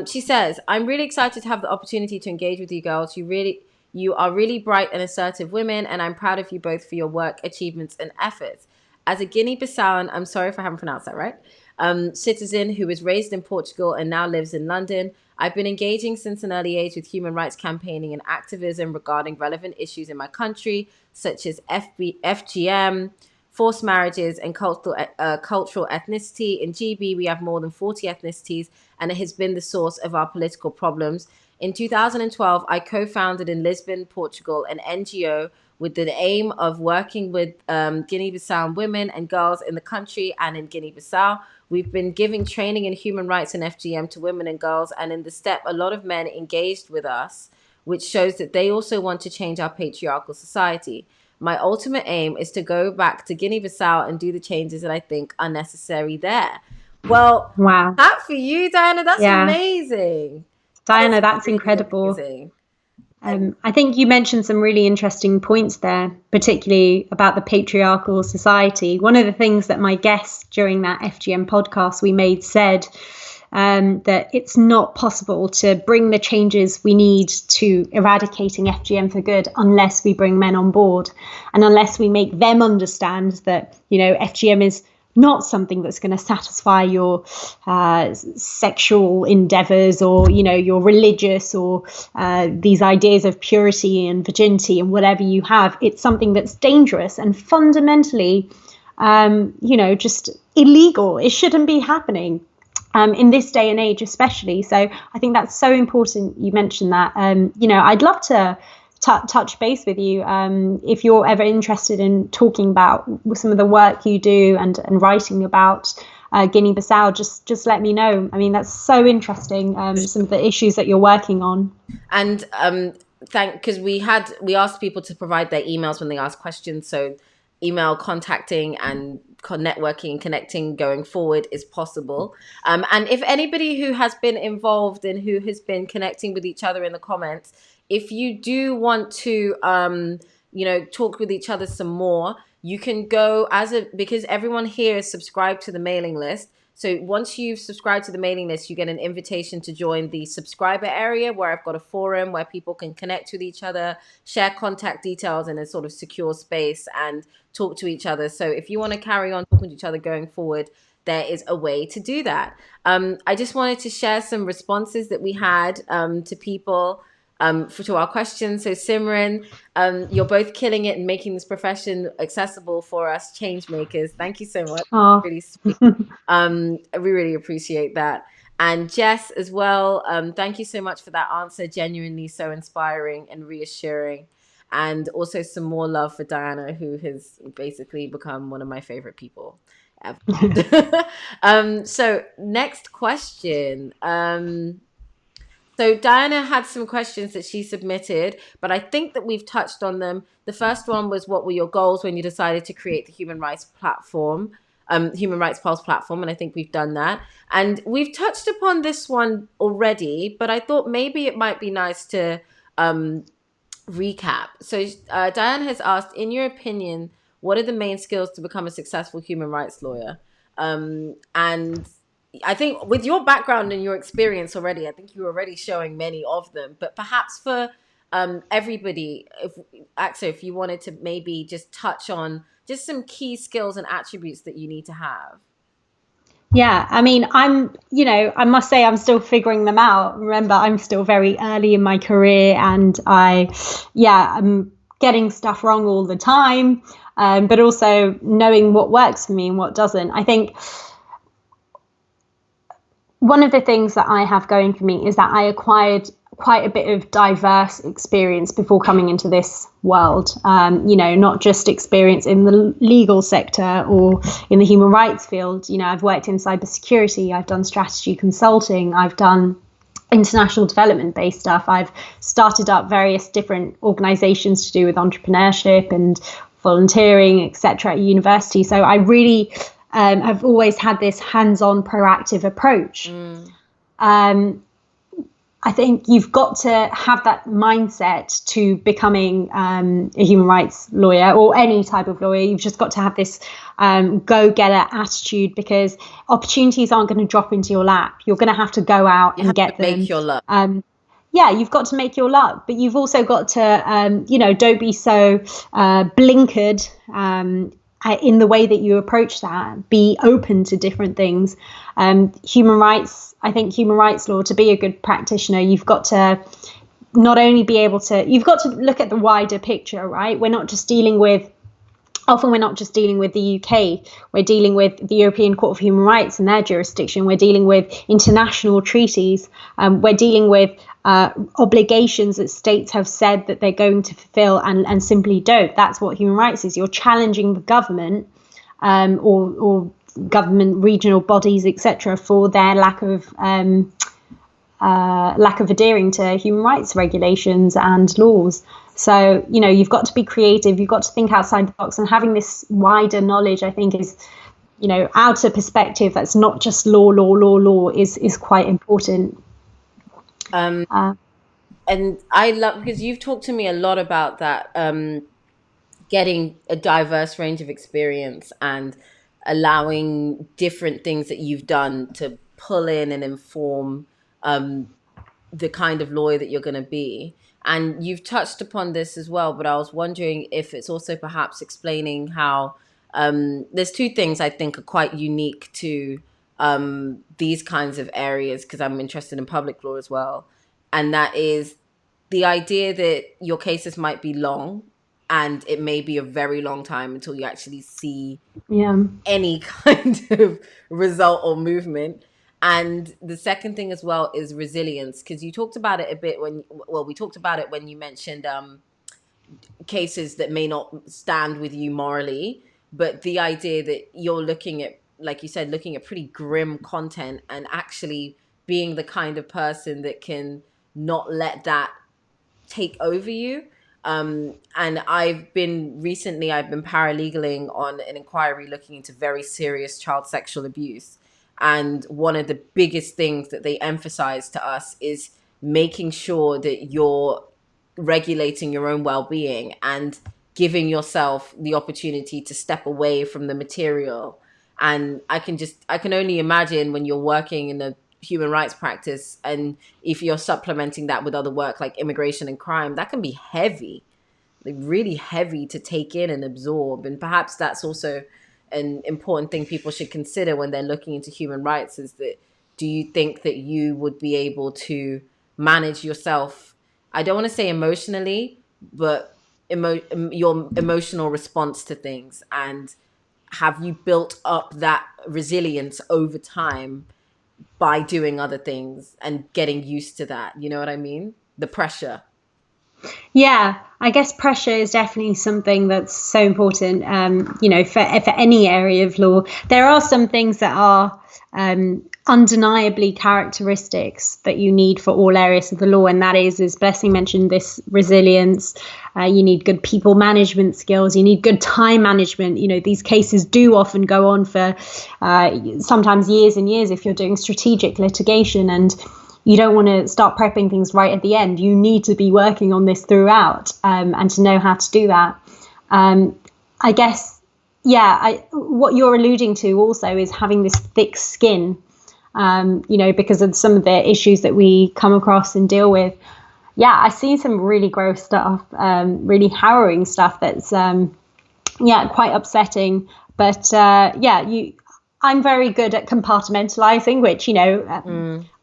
She says, "I'm really excited to have the opportunity to engage with you girls. You are really bright and assertive women, and I'm proud of you both for your work, achievements, and efforts. As a Guinea-Bissauan, I'm sorry if I haven't pronounced that right, citizen who was raised in Portugal and now lives in London, I've been engaging since an early age with human rights campaigning and activism regarding relevant issues in my country, such as FGM, forced marriages, and cultural ethnicity. In GB, we have more than 40 ethnicities, and it has been the source of our political problems. In 2012, I co-founded in Lisbon, Portugal, an NGO with the aim of working with Guinea-Bissau women and girls in the country and in Guinea-Bissau. We've been giving training in human rights and FGM to women and girls, and in the step, a lot of men engaged with us, which shows that they also want to change our patriarchal society. My ultimate aim is to go back to Guinea-Bissau and do the changes that I think are necessary there." Well, wow, that for you, Diana, that's amazing. Diana, that's really incredible. Amazing. I think you mentioned some really interesting points there, particularly about the patriarchal society. One of the things that my guest during that FGM podcast we made said that it's not possible to bring the changes we need to eradicating FGM for good unless we bring men on board and unless we make them understand that, FGM is not something that's going to satisfy your sexual endeavors or, your religious or these ideas of purity and virginity and whatever you have. It's something that's dangerous and fundamentally, just illegal. It shouldn't be happening. In this day and age, especially. So I think that's so important you mentioned that. I'd love to touch base with you if you're ever interested in talking about some of the work you do and writing about Guinea-Bissau. Just let me know. I mean, that's so interesting, some of the issues that you're working on. And because we asked people to provide their emails when they ask questions, so email contacting and networking and connecting going forward is possible. And if anybody who has been involved and who has been connecting with each other in the comments, if you do want to talk with each other some more, you can go because everyone here is subscribed to the mailing list. So once you've subscribed to the mailing list, you get an invitation to join the subscriber area where I've got a forum where people can connect with each other, share contact details in a sort of secure space and talk to each other. So if you want to carry on talking to each other going forward, there is a way to do that. I just wanted to share some responses that we had to people to our questions. So Simran, you're both killing it and making this profession accessible for us change makers. Thank you so much. Oh. Really sweet. We really appreciate that. And Jess as well, thank you so much for that answer. Genuinely so inspiring and reassuring. And also some more love for Diana, who has basically become one of my favorite people ever. So next question. So Diana had some questions that she submitted, but I think that we've touched on them. The first one was, what were your goals when you decided to create the Human Rights Platform? Human Rights Pulse platform, and I think we've done that. And we've touched upon this one already, but I thought maybe it might be nice to recap. So Diane has asked, in your opinion, what are the main skills to become a successful human rights lawyer? And I think with your background and your experience already, I think you're already showing many of them. But perhaps for everybody, if Aqsa, if you wanted to maybe just touch on just some key skills and attributes that you need to have. Yeah, I mean, I must say I'm still figuring them out. Remember, I'm still very early in my career, and I'm getting stuff wrong all the time, but also knowing what works for me and what doesn't. I think one of the things that I have going for me is that I acquired quite a bit of diverse experience before coming into this world. Not just experience in the legal sector or in the human rights field. I've worked in cybersecurity, I've done strategy consulting, I've done international development based stuff. I've started up various different organizations to do with entrepreneurship and volunteering, etc. at university. So I really have always had this hands-on proactive approach. I think you've got to have that mindset to becoming a human rights lawyer or any type of lawyer. You've just got to have this go-getter attitude, because opportunities aren't going to drop into your lap. You're going to have to go out and get them. Make your luck. You've got to make your luck, but you've also got to, don't be so blinkered in the way that you approach that. Be open to different things. Human rights law, to be a good practitioner, you've got to not only be able to, you've got to look at the wider picture, right? We're not just dealing with the UK, we're dealing with the European Court of Human Rights and their jurisdiction, we're dealing with international treaties, we're dealing with obligations that states have said that they're going to fulfill and simply don't. That's what human rights is. You're challenging the government or government regional bodies, etc., for their lack of adhering to human rights regulations and laws. So, you've got to be creative, you've got to think outside the box, and having this wider knowledge, I think, is, outer perspective that's not just law is quite important. And I love, because you've talked to me a lot about that, getting a diverse range of experience and allowing different things that you've done to pull in and inform the kind of lawyer that you're going to be. And you've touched upon this as well, but I was wondering if it's also perhaps explaining how there's two things I think are quite unique to these kinds of areas, because I'm interested in public law as well. And that is the idea that your cases might be long, and it may be a very long time until you actually see any kind of result or movement. And the second thing as well is resilience, because you talked about it a bit we talked about it when you mentioned cases that may not stand with you morally, but the idea that you're looking at, like you said, looking at pretty grim content and actually being the kind of person that can not let that take over you. And I've been paralegaling on an inquiry looking into very serious child sexual abuse. And one of the biggest things that they emphasize to us is making sure that you're regulating your own well-being and giving yourself the opportunity to step away from the material. And I can only imagine when you're working in a human rights practice, and if you're supplementing that with other work like immigration and crime, that can be heavy, like really heavy to take in and absorb. And perhaps that's also an important thing people should consider when they're looking into human rights, is that, do you think that you would be able to manage yourself, I don't want to say emotionally, but your emotional response to things, and have you built up that resilience over time by doing other things and getting used to that? You know what I mean? The pressure. Yeah, I guess pressure is definitely something that's so important, for any area of law. There are some things that are undeniably characteristics that you need for all areas of the law, and that is, as Blessing mentioned, this resilience. You need good people management skills. You need good time management. These cases do often go on for sometimes years and years if you're doing strategic litigation, and you don't want to start prepping things right at the end. You need to be working on this throughout, and to know how to do that. I guess, what you're alluding to also is having this thick skin, because of some of the issues that we come across and deal with. I've seen some really gross stuff, really harrowing stuff that's, quite upsetting. But I'm very good at compartmentalizing, which,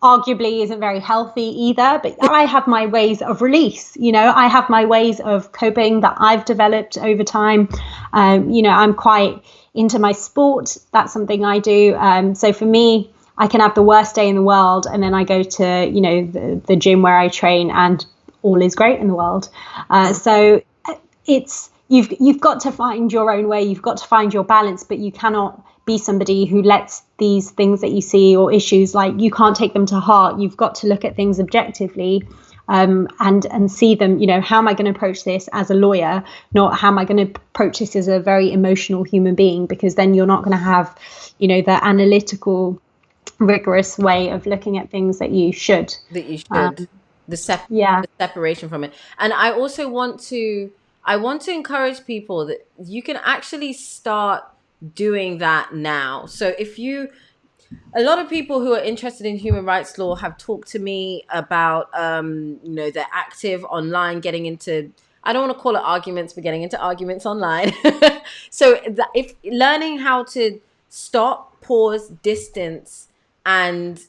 arguably isn't very healthy either. But I have my ways of release. I have my ways of coping that I've developed over time. I'm quite into my sport. That's something I do. So for me, I can have the worst day in the world, and then I go to, the gym where I train, and all is great in the world. So it's you've got to find your own way. You've got to find your balance, but you cannot be somebody who lets these things that you see or issues, like, you can't take them to heart. You've got to look at things objectively, and see them. How am I going to approach this as a lawyer, not how am I going to approach this as a very emotional human being? Because then you're not going to have, the analytical, rigorous way of looking at things that you should. The separation from it. And I also want to encourage people that you can actually start doing that now. So a lot of people who are interested in human rights law have talked to me about they're active online, getting into, I don't want to call it arguments, but getting into arguments online. So if learning how to stop, pause, distance, and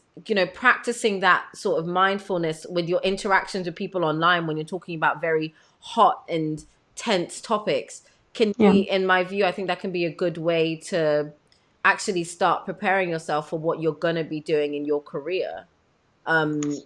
practicing that sort of mindfulness with your interactions with people online when you're talking about very hot and tense topics can be, in my view, I think that can be a good way to actually start preparing yourself for what you're going to be doing in your career. And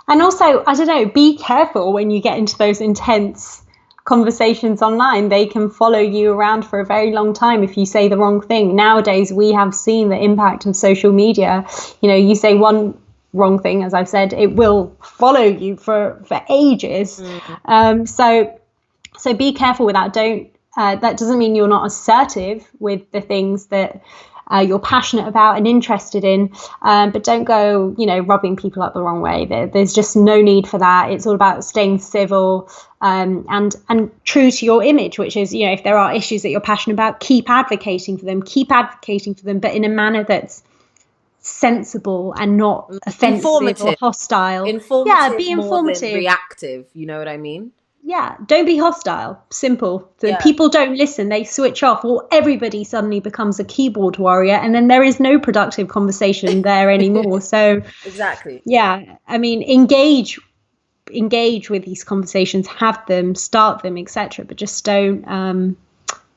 also, I don't know, be careful when you get into those intense conversations online. They can follow you around for a very long time if you say the wrong thing. Nowadays, we have seen the impact of social media. You say one wrong thing, as I've said, it will follow you for ages. So be careful with that. That doesn't mean you're not assertive with the things that you're passionate about and interested in, but don't go, rubbing people up the wrong way. There's just no need for that. It's all about staying civil, and true to your image, which is, if there are issues that you're passionate about, keep advocating for them, but in a manner that's sensible and not offensive or hostile. Be informative more than reactive. You know what I mean? Don't be hostile. Simple. So people don't listen, they switch off, or everybody suddenly becomes a keyboard warrior, and then there is no productive conversation there anymore. So exactly. I mean, engage with these conversations, have them, start them, etc. But just don't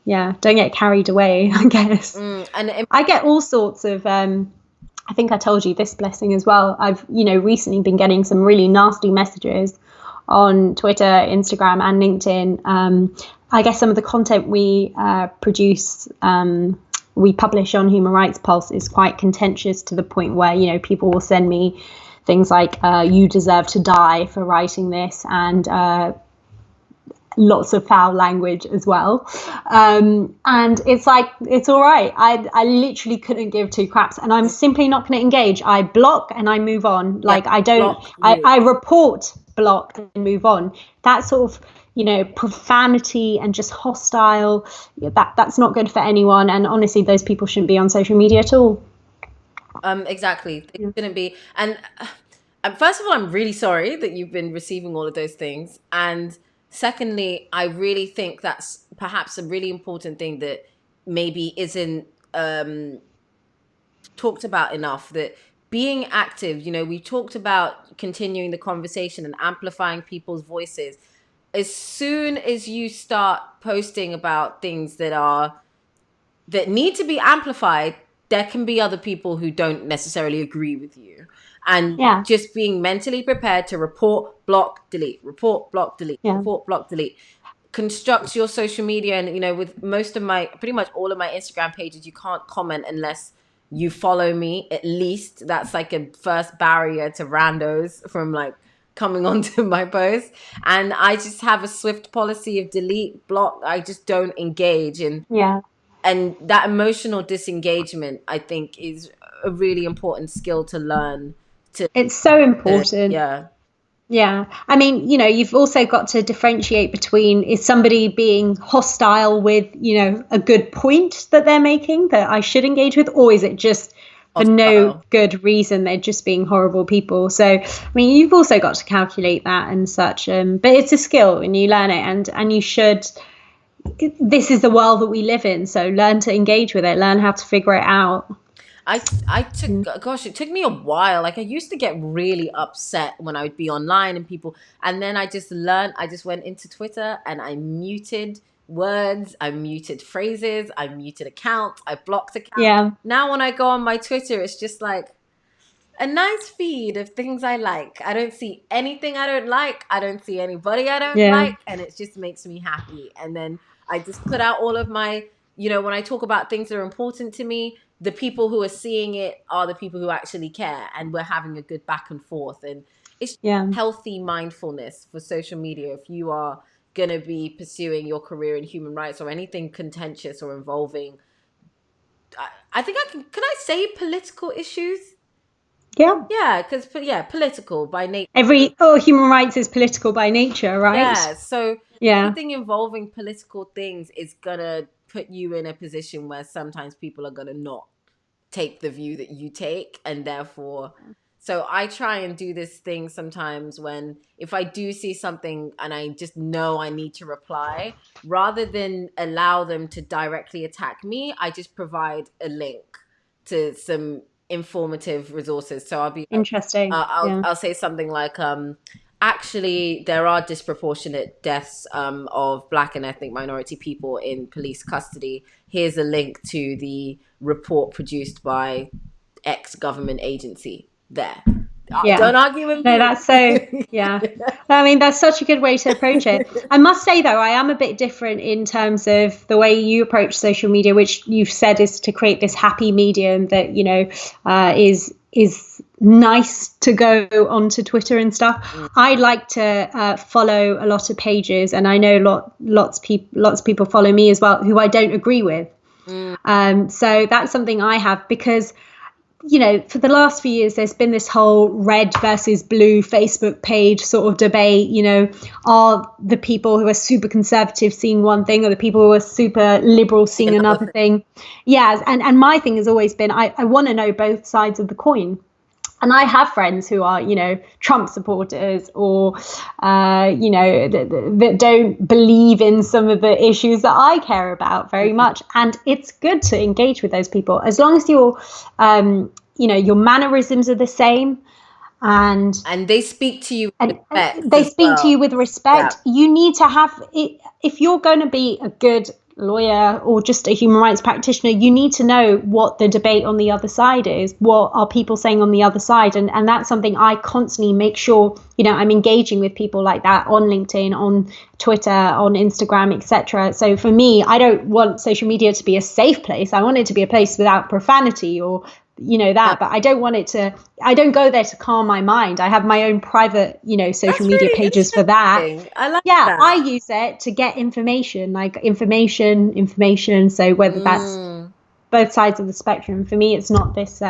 get carried away, I guess. And I get all sorts of I think I told you this, Blessing, as well. I've recently been getting some really nasty messages on Twitter, Instagram, and LinkedIn. I guess some of the content we produce, we publish on Human Rights Pulse, is quite contentious, to the point where, people will send me things like, you deserve to die for writing this, and lots of foul language as well. And it's like, it's all right. I literally couldn't give two craps, and I'm simply not going to engage. I block and I move on. Like, I report, block, and move on. That sort of, profanity and just hostile, that's not good for anyone. And honestly, those people shouldn't be on social media at all. Exactly. They shouldn't be. And first of all, I'm really sorry that you've been receiving all of those things. And secondly, I really think that's perhaps a really important thing that maybe isn't talked about enough, that being active, we talked about continuing the conversation and amplifying people's voices. As soon as you start posting about things that need to be amplified, there can be other people who don't necessarily agree with you. And just being mentally prepared to report, block, delete, report, block, delete, report, block, delete. Construct your social media. And, with pretty much all of my Instagram pages, you can't comment unless you follow me at least. That's like a first barrier to randos from like coming onto my post. And I just have a swift policy of delete, block. I just don't engage. Yeah. And that emotional disengagement, I think, is a really important skill to learn. It's so important. Yeah. Yeah. I mean, you've also got to differentiate between, is somebody being hostile with, a good point that they're making that I should engage with, or is it just for no Hostile. good reason? They're just being horrible people. So, I mean, you've also got to calculate that and such. But it's a skill and you learn it, and you should. This is the world that we live in. So learn to engage with it, learn how to figure it out. I took, gosh, it took me a while. Like I used to get really upset when I would be online and people, and then I just learned, I just went into Twitter and I muted words, I muted phrases, I muted accounts, I blocked accounts. Yeah. Now when I go on my Twitter, it's just like a nice feed of things I like. I don't see anything I don't like. I don't see anybody I don't Yeah. like. And it just makes me happy. And then I just put out all of my, when I talk about things that are important to me, the people who are seeing it are the people who actually care. And we're having a good back and forth. And it's Yeah. healthy mindfulness for social media. If you are going to be pursuing your career in human rights or anything contentious or involving, I think can I say political issues? Yeah. Yeah, because political by nature. Human rights is political by nature, right? Yeah, so Yeah. anything involving political things is gonna put you in a position where sometimes people are gonna not take the view that you take, and therefore, so I try and do this thing sometimes when if I do see something and I just know I need to reply, rather than allow them to directly attack me, I just provide a link to some informative resources. So I'll be like, Interesting. Yeah. I'll say something like, actually, there are disproportionate deaths of Black and ethnic minority people in police custody. Here's a link to the report produced by X government agency. There. Yeah. Don't argue with No, me. that's so, yeah. I mean, that's such a good way to approach it. I must say, though, I am a bit different in terms of the way you approach social media, which you've said is to create this happy medium that, is nice to go onto Twitter and stuff. I like to follow a lot of pages, and I know lots of people follow me as well who I don't agree with. So that's something I have because for the last few years, there's been this whole red versus blue Facebook page sort of debate. Are the people who are super conservative seeing one thing or the people who are super liberal seeing another thing? Yeah. And my thing has always been, I want to know both sides of the coin. And I have friends who are, Trump supporters or, that don't believe in some of the issues that I care about very much. And it's good to engage with those people as long as your mannerisms are the same. And they speak to you with respect they as speak to well. you with respect. Yeah. You need to have it. If you're going to be a good lawyer or just a human rights practitioner, you need to know what the debate on the other side is. What are people saying on the other side? And that's something I constantly make sure, I'm engaging with people like that on LinkedIn, on Twitter, on Instagram, etc. So for me, I don't want social media to be a safe place. I want it to be a place without profanity or but I don't want it to, I don't go there to calm my mind. I have my own private, social media really pages for that. I like Yeah, that. I use it to get information, like information. So whether that's both sides of the spectrum, for me, it's not this,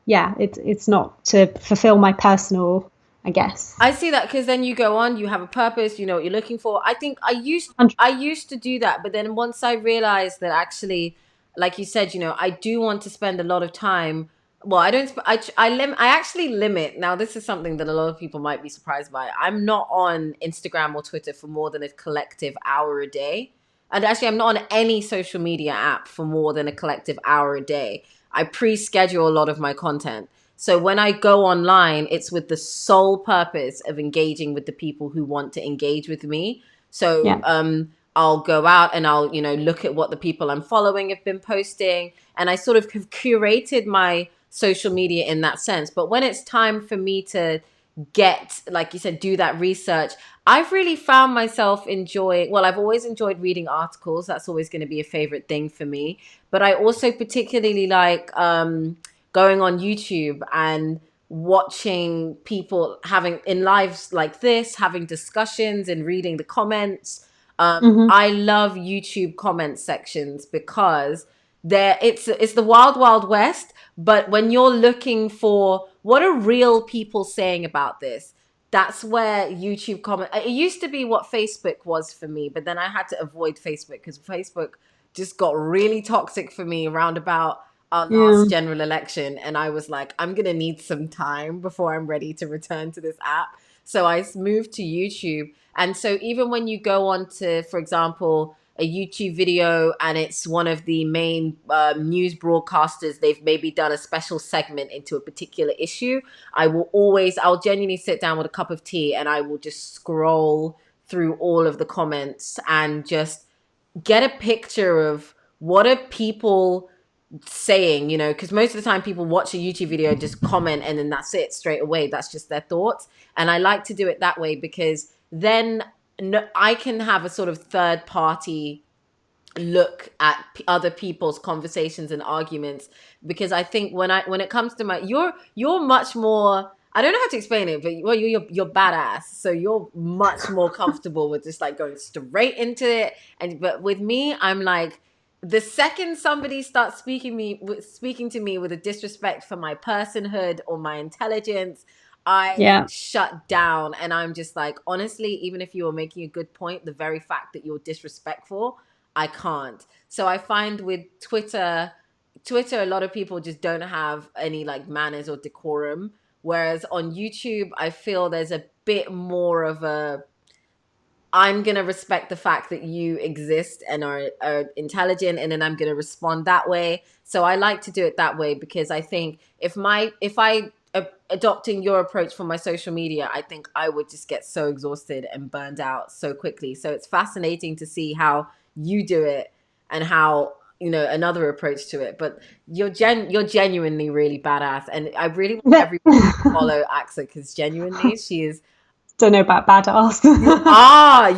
it's not to fulfill my personal, I guess. I see that because then you go on, you have a purpose, you know what you're looking for. I think I used to do that, but then once I realized that actually, like you said, I do want to spend a lot of time. Well, I don't. I actually limit. Now, this is something that a lot of people might be surprised by. I'm not on Instagram or Twitter for more than a collective hour a day, and actually, I'm not on any social media app for more than a collective hour a day. I pre-schedule a lot of my content. So when I go online, it's with the sole purpose of engaging with the people who want to engage with me. So I'll go out and I'll, look at what the people I'm following have been posting. And I sort of have curated my social media in that sense. But when it's time for me to get, like you said, do that research, I've really found myself enjoying, well, I've always enjoyed reading articles. That's always going to be a favorite thing for me. But I also particularly like going on YouTube and watching people having in lives like this, having discussions and reading the comments. Hmm. I love YouTube comment sections because it's the wild wild west. But when you're looking for what are real people saying about this, that's where YouTube comment. It used to be what Facebook was for me, but then I had to avoid Facebook because Facebook just got really toxic for me around about our Yeah. last general election, and I was like, I'm gonna need some time before I'm ready to return to this app. So I moved to YouTube, and so even when you go on to, for example, a YouTube video and it's one of the main news broadcasters, they've maybe done a special segment into a particular issue. I'll genuinely sit down with a cup of tea and I will just scroll through all of the comments and just get a picture of what are people saying, because most of the time people watch a YouTube video and just comment and then that's it straight away. That's just their thoughts. And I like to do it that way because then I can have a sort of third party look at other people's conversations and arguments, because I think when it comes to you're much more, I don't know how to explain it, but well, you're badass, so you're much more comfortable with just like going straight into it. And but with me, I'm like, the second somebody starts speaking to me with a disrespect for my personhood or my intelligence, I Yeah. shut down. And I'm just like, honestly, even if you were making a good point, the very fact that you're disrespectful, I can't. So I find with Twitter, a lot of people just don't have any like manners or decorum. Whereas on YouTube, I feel there's a bit more of a, I'm going to respect the fact that you exist and are intelligent, and then I'm going to respond that way. So I like to do it that way because I think if I adopting your approach for my social media, I think I would just get so exhausted and burned out so quickly. So it's fascinating to see how you do it and how, another approach to it. But you're genuinely really badass, and I really want everyone to follow Axa because genuinely she is. Don't know about badass.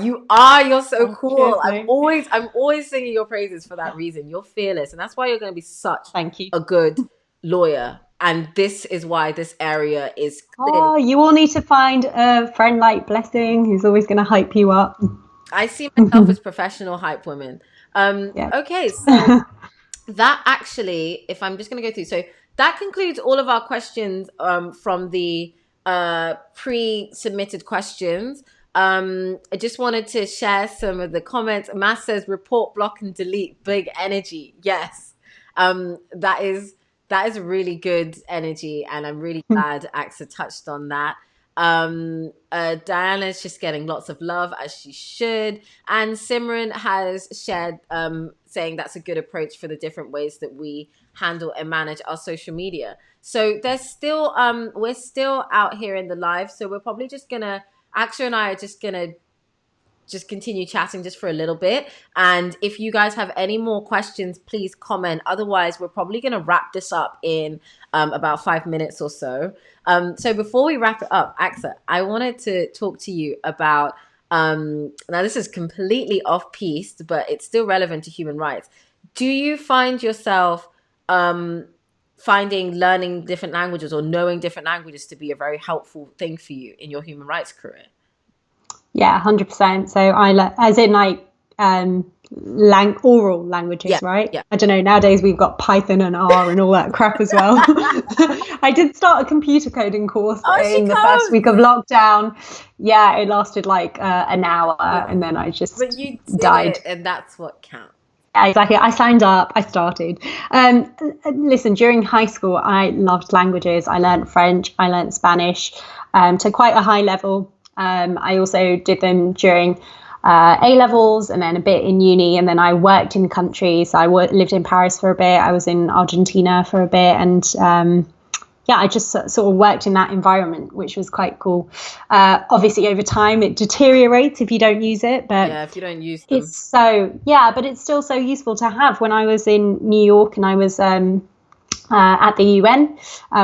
You're so Oh, cool. cheers, I'm mate. always, I'm always singing your praises for that reason. You're fearless, and that's why you're going to be such Thank you. a good lawyer. And this is why this area is clearly. Oh, you all need to find a friend like Blessing who's always going to hype you up. I see myself as professional hype women. Yeah. Okay, so that actually, if I'm just going to go through, so that concludes all of our questions from the pre-submitted questions. I just wanted to share some of the comments. Matt says, report, block, and delete. Big energy. Yes. That is really good energy, and I'm really glad Axa touched on that. Diana's just getting lots of love, as she should. And Simran has shared saying that's a good approach for the different ways that we handle and manage our social media. So there's still we're still out here in the live, so we're probably just gonna, Aksha and I are just gonna just continue chatting just for a little bit. And if you guys have any more questions, please comment. Otherwise, we're probably going to wrap this up in about 5 minutes or so. So before we wrap it up, Axa, I wanted to talk to you about, now this is completely off piste, but it's still relevant to human rights. Do you find yourself finding learning different languages or knowing different languages to be a very helpful thing for you in your human rights career? Yeah, 100%. So as in like oral languages, Yeah, right? yeah. I don't know. Nowadays we've got Python and R and all that crap as well. I did start a computer coding course Oh, she in the first codes. week of lockdown. Yeah, it lasted like an hour, Yeah. and then I But just you did died. it, and that's what counts. Yeah, exactly. I signed up. I started. Listen, during high school, I loved languages. I learned French. I learned Spanish to quite a high level. I also did them during A levels and then a bit in uni. And then I worked in countries. I lived in Paris for a bit. I was in Argentina for a bit. And yeah, I just sort of worked in that environment, which was quite cool. Obviously, over time, it deteriorates if you don't use it. But Yeah, if you don't use them. but it's still so useful to have. When I was in New York and I was at the UN,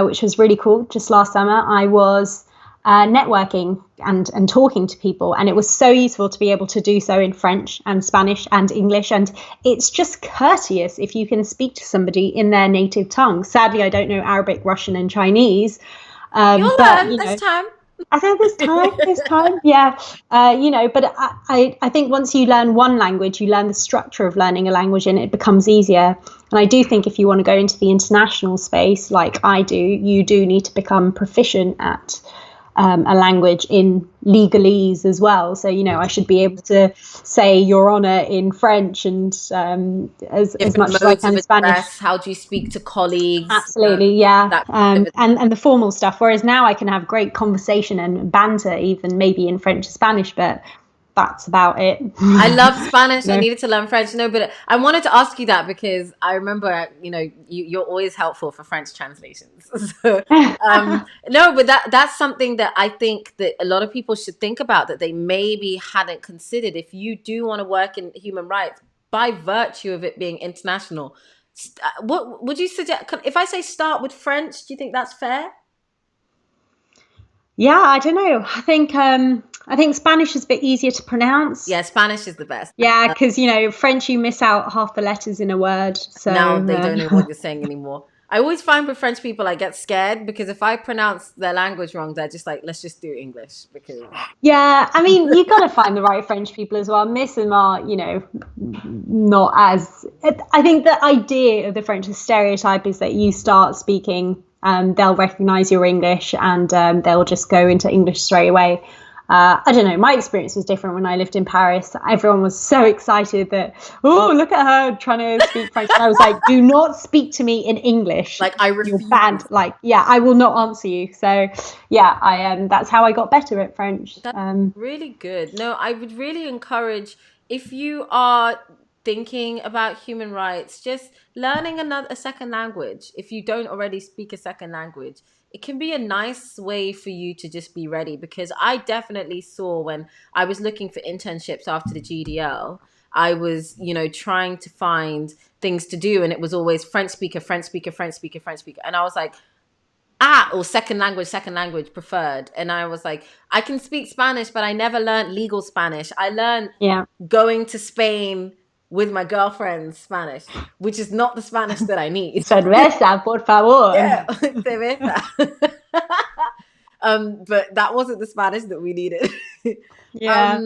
which was really cool, just last summer, I was networking and talking to people. And it was so useful to be able to do so in French and Spanish and English. And it's just courteous if you can speak to somebody in their native tongue. Sadly, I don't know Arabic, Russian, and Chinese. You'll But, learn this time. I think this time, yeah. But I think once you learn one language, you learn the structure of learning a language and it becomes easier. And I do think if you want to go into the international space, like I do, you do need to become proficient at a language in legalese as well. So, I should be able to say Your Honour in French and as much as I can in Spanish. How do you speak to colleagues? Absolutely, yeah. That And the formal stuff. Whereas now I can have great conversation and banter, even maybe in French or Spanish, but that's about it. I love Spanish. I needed to learn French. No, but I wanted to ask you that because I remember, you're always helpful for French translations. So, no, but that's something that I think that a lot of people should think about, that they maybe hadn't considered. If you do want to work in human rights, by virtue of it being international, what would you suggest? If I say start with French, do you think that's fair? Yeah, I don't know. I think Spanish is a bit easier to pronounce. Yeah, Spanish is the best. Yeah, because French, you miss out half the letters in a word. So now they don't know what you're saying anymore. I always find with French people, I get scared because if I pronounce their language wrong, they're just like, let's just do English. Because yeah, I mean, you got to find the right French people as well. Miss them are, not as. I think the idea of the French stereotype is that you start speaking, they'll recognize your English and they'll just go into English straight away. I don't know. My experience was different when I lived in Paris. Everyone was so excited that, oh, look at her trying to speak French. And I was like, do not speak to me in English. Like, I refuse. You're banned. Like, yeah, I will not answer you. So, yeah, that's how I got better at French. That's really good. No, I would really encourage, if you are thinking about human rights, just learning a second language. If you don't already speak a second language, it can be a nice way for you to just be ready, because I definitely saw when I was looking for internships after the GDL, I was, trying to find things to do, and it was always French speaker, French speaker, French speaker, French speaker. And I was like, or second language preferred. And I was like, I can speak Spanish, but I never learned legal Spanish. I learned going to Spain with my girlfriend's Spanish, which is not the Spanish that I need. Cerveza, por favor. Yeah, cerveza. But that wasn't the Spanish that we needed. Yeah.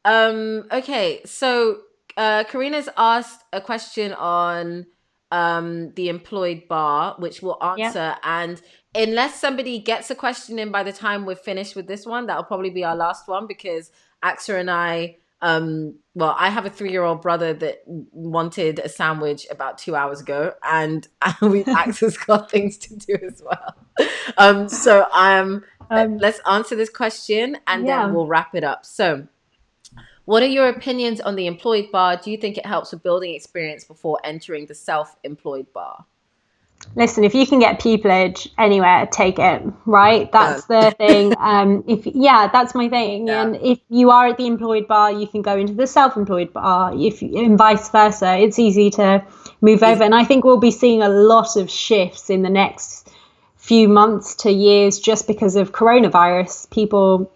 Okay, so Karina's asked a question on the employed bar, which we'll answer. And unless somebody gets a question in by the time we're finished with this one, that'll probably be our last one, because Aqsa and I, I have a 3-year-old brother that wanted a sandwich about 2 hours ago, and Aqsa's got things to do as well. So let's answer this question and then we'll wrap it up. So, what are your opinions on the employed bar? Do you think it helps with building experience before entering the self-employed bar? Listen, if you can get pupillage anywhere, take it, right? That's the thing. That's my thing. Yeah. And if you are at the employed bar, you can go into the self-employed bar, and vice versa. It's easy to move over. And I think we'll be seeing a lot of shifts in the next few months to years just because of coronavirus. People,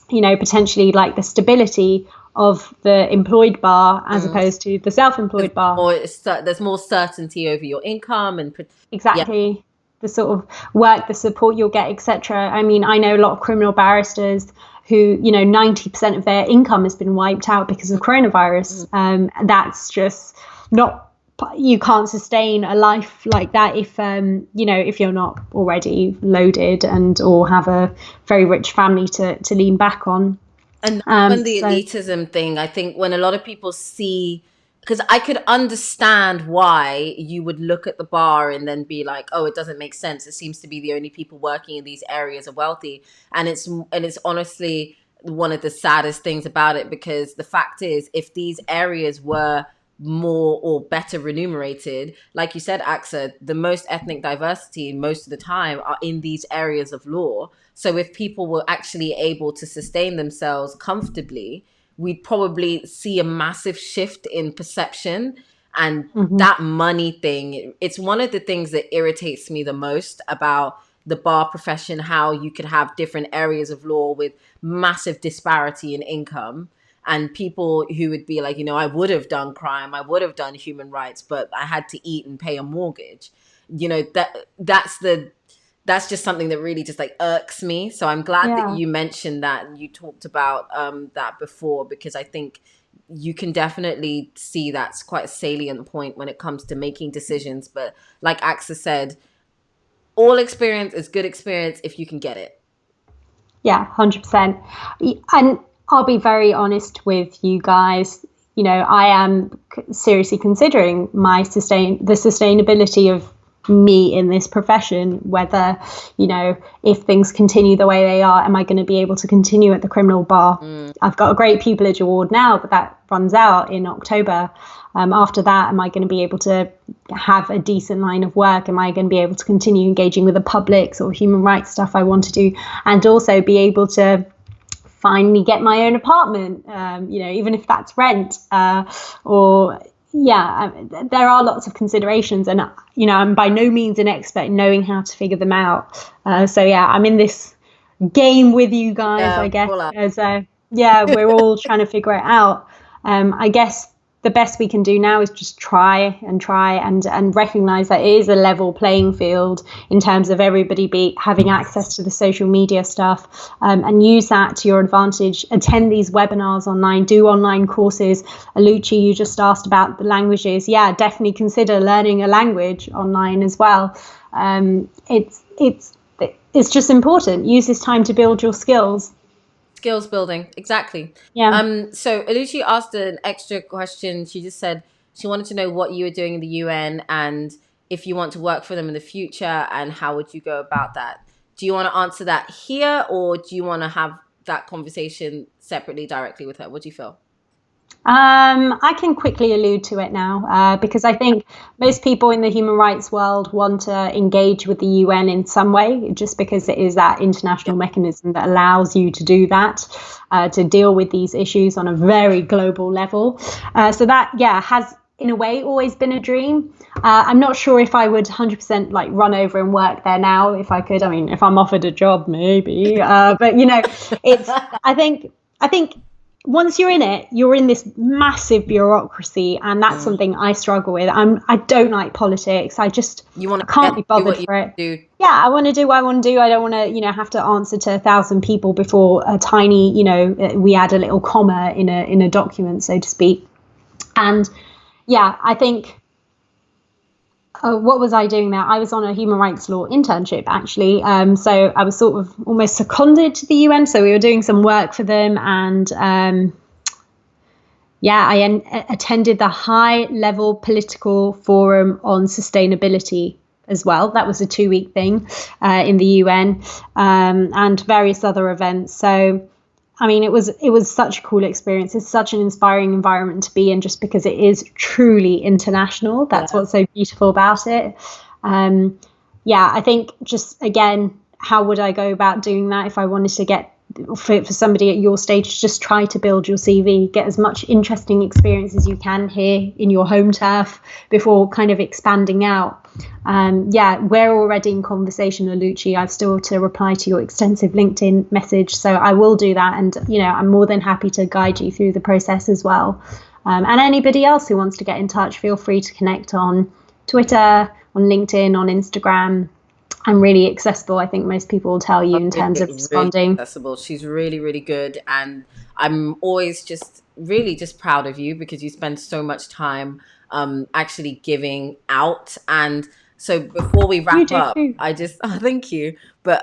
potentially like the stability of the employed bar as opposed to the self-employed bar. There's more certainty over your income and exactly the sort of work, the support you'll get, etc. I mean, I know a lot of criminal barristers who 90% of their income has been wiped out because of coronavirus. That's just not, you can't sustain a life like that if if you're not already loaded or have a very rich family to lean back on. And when the elitism thing, I think when a lot of people see, because I could understand why you would look at the bar and then be like, oh, it doesn't make sense. It seems to be the only people working in these areas are wealthy. And it's honestly one of the saddest things about it, because the fact is, if these areas were more or better remunerated, like you said, Aqsa, the most ethnic diversity most of the time are in these areas of law. So if people were actually able to sustain themselves comfortably, we'd probably see a massive shift in perception. And that money thing, it's one of the things that irritates me the most about the bar profession, how you could have different areas of law with massive disparity in income, and people who would be like, I would have done crime, I would have done human rights, but I had to eat and pay a mortgage. That's just something that really just like irks me. So I'm glad that Yeah. you mentioned that and you talked about that before, because I think you can definitely see that's quite a salient point when it comes to making decisions. But like Aqsa said, all experience is good experience if you can get it. Yeah, 100%. And I'll be very honest with you guys. I am seriously considering the sustainability of me in this profession, whether, if things continue the way they are, am I going to be able to continue at the criminal bar? I've got a great pupillage award now, but that runs out in October. After that, am I going to be able to have a decent line of work? Am I going to be able to continue engaging with the public or human rights stuff I want to do, and also be able to finally get my own apartment, even if that's rent, there are lots of considerations, and I'm by no means an expert in knowing how to figure them out. I'm in this game with you guys, I guess. We're all trying to figure it out. I guess the best we can do now is just try and recognize that it is a level playing field in terms of everybody having access to the social media stuff, and use that to your advantage. Attend these webinars online, do online courses. Aluchi, you just asked about the languages. Yeah, definitely consider learning a language online as well. It's just important. Use this time to build your skills. Skills building, exactly. Yeah. So Aluchi asked an extra question. She just said she wanted to know what you were doing in the UN and if you want to work for them in the future, and how would you go about that? Do you want to answer that here, or do you want to have that conversation separately directly with her? What do you feel? I can quickly allude to it now, because I think most people in the human rights world want to engage with the UN in some way, just because it is that international mechanism that allows you to do that, to deal with these issues on a very global level. So that, has in a way always been a dream. I'm not sure if I would 100% like run over and work there now if I could. I mean, if I'm offered a job, maybe. But it's. I think once you're in it, you're in this massive bureaucracy, and that's something I struggle with. I don't like politics. I can't be bothered for it. Yeah, I want to do what I want to do. I don't want to, have to answer to 1,000 people before a tiny, we add a little comma in a document, so to speak. And I think. What was I doing there? I was on a human rights law internship, actually. So I was sort of almost seconded to the UN. So we were doing some work for them. And I attended the high-level political forum on sustainability as well. That was a 2-week thing in the UN, and various other events. So I mean, it was such a cool experience. It's such an inspiring environment to be in, just because it is truly international. That's what's so beautiful about it. I think just, again, how would I go about doing that if I wanted to get, for somebody at your stage, just try to build your CV, get as much interesting experience as you can here in your home turf before kind of expanding out. We're already in conversation, Aluchi. I've still to reply to your extensive LinkedIn message, so I will do that. And, I'm more than happy to guide you through the process as well. And anybody else who wants to get in touch, feel free to connect on Twitter, on LinkedIn, on Instagram. I'm really accessible. I think most people will tell you in terms of responding. Really accessible. She's really, really good. And I'm always just really just proud of you, because you spend so much time actually giving out. And so before we wrap up, I just, thank you. But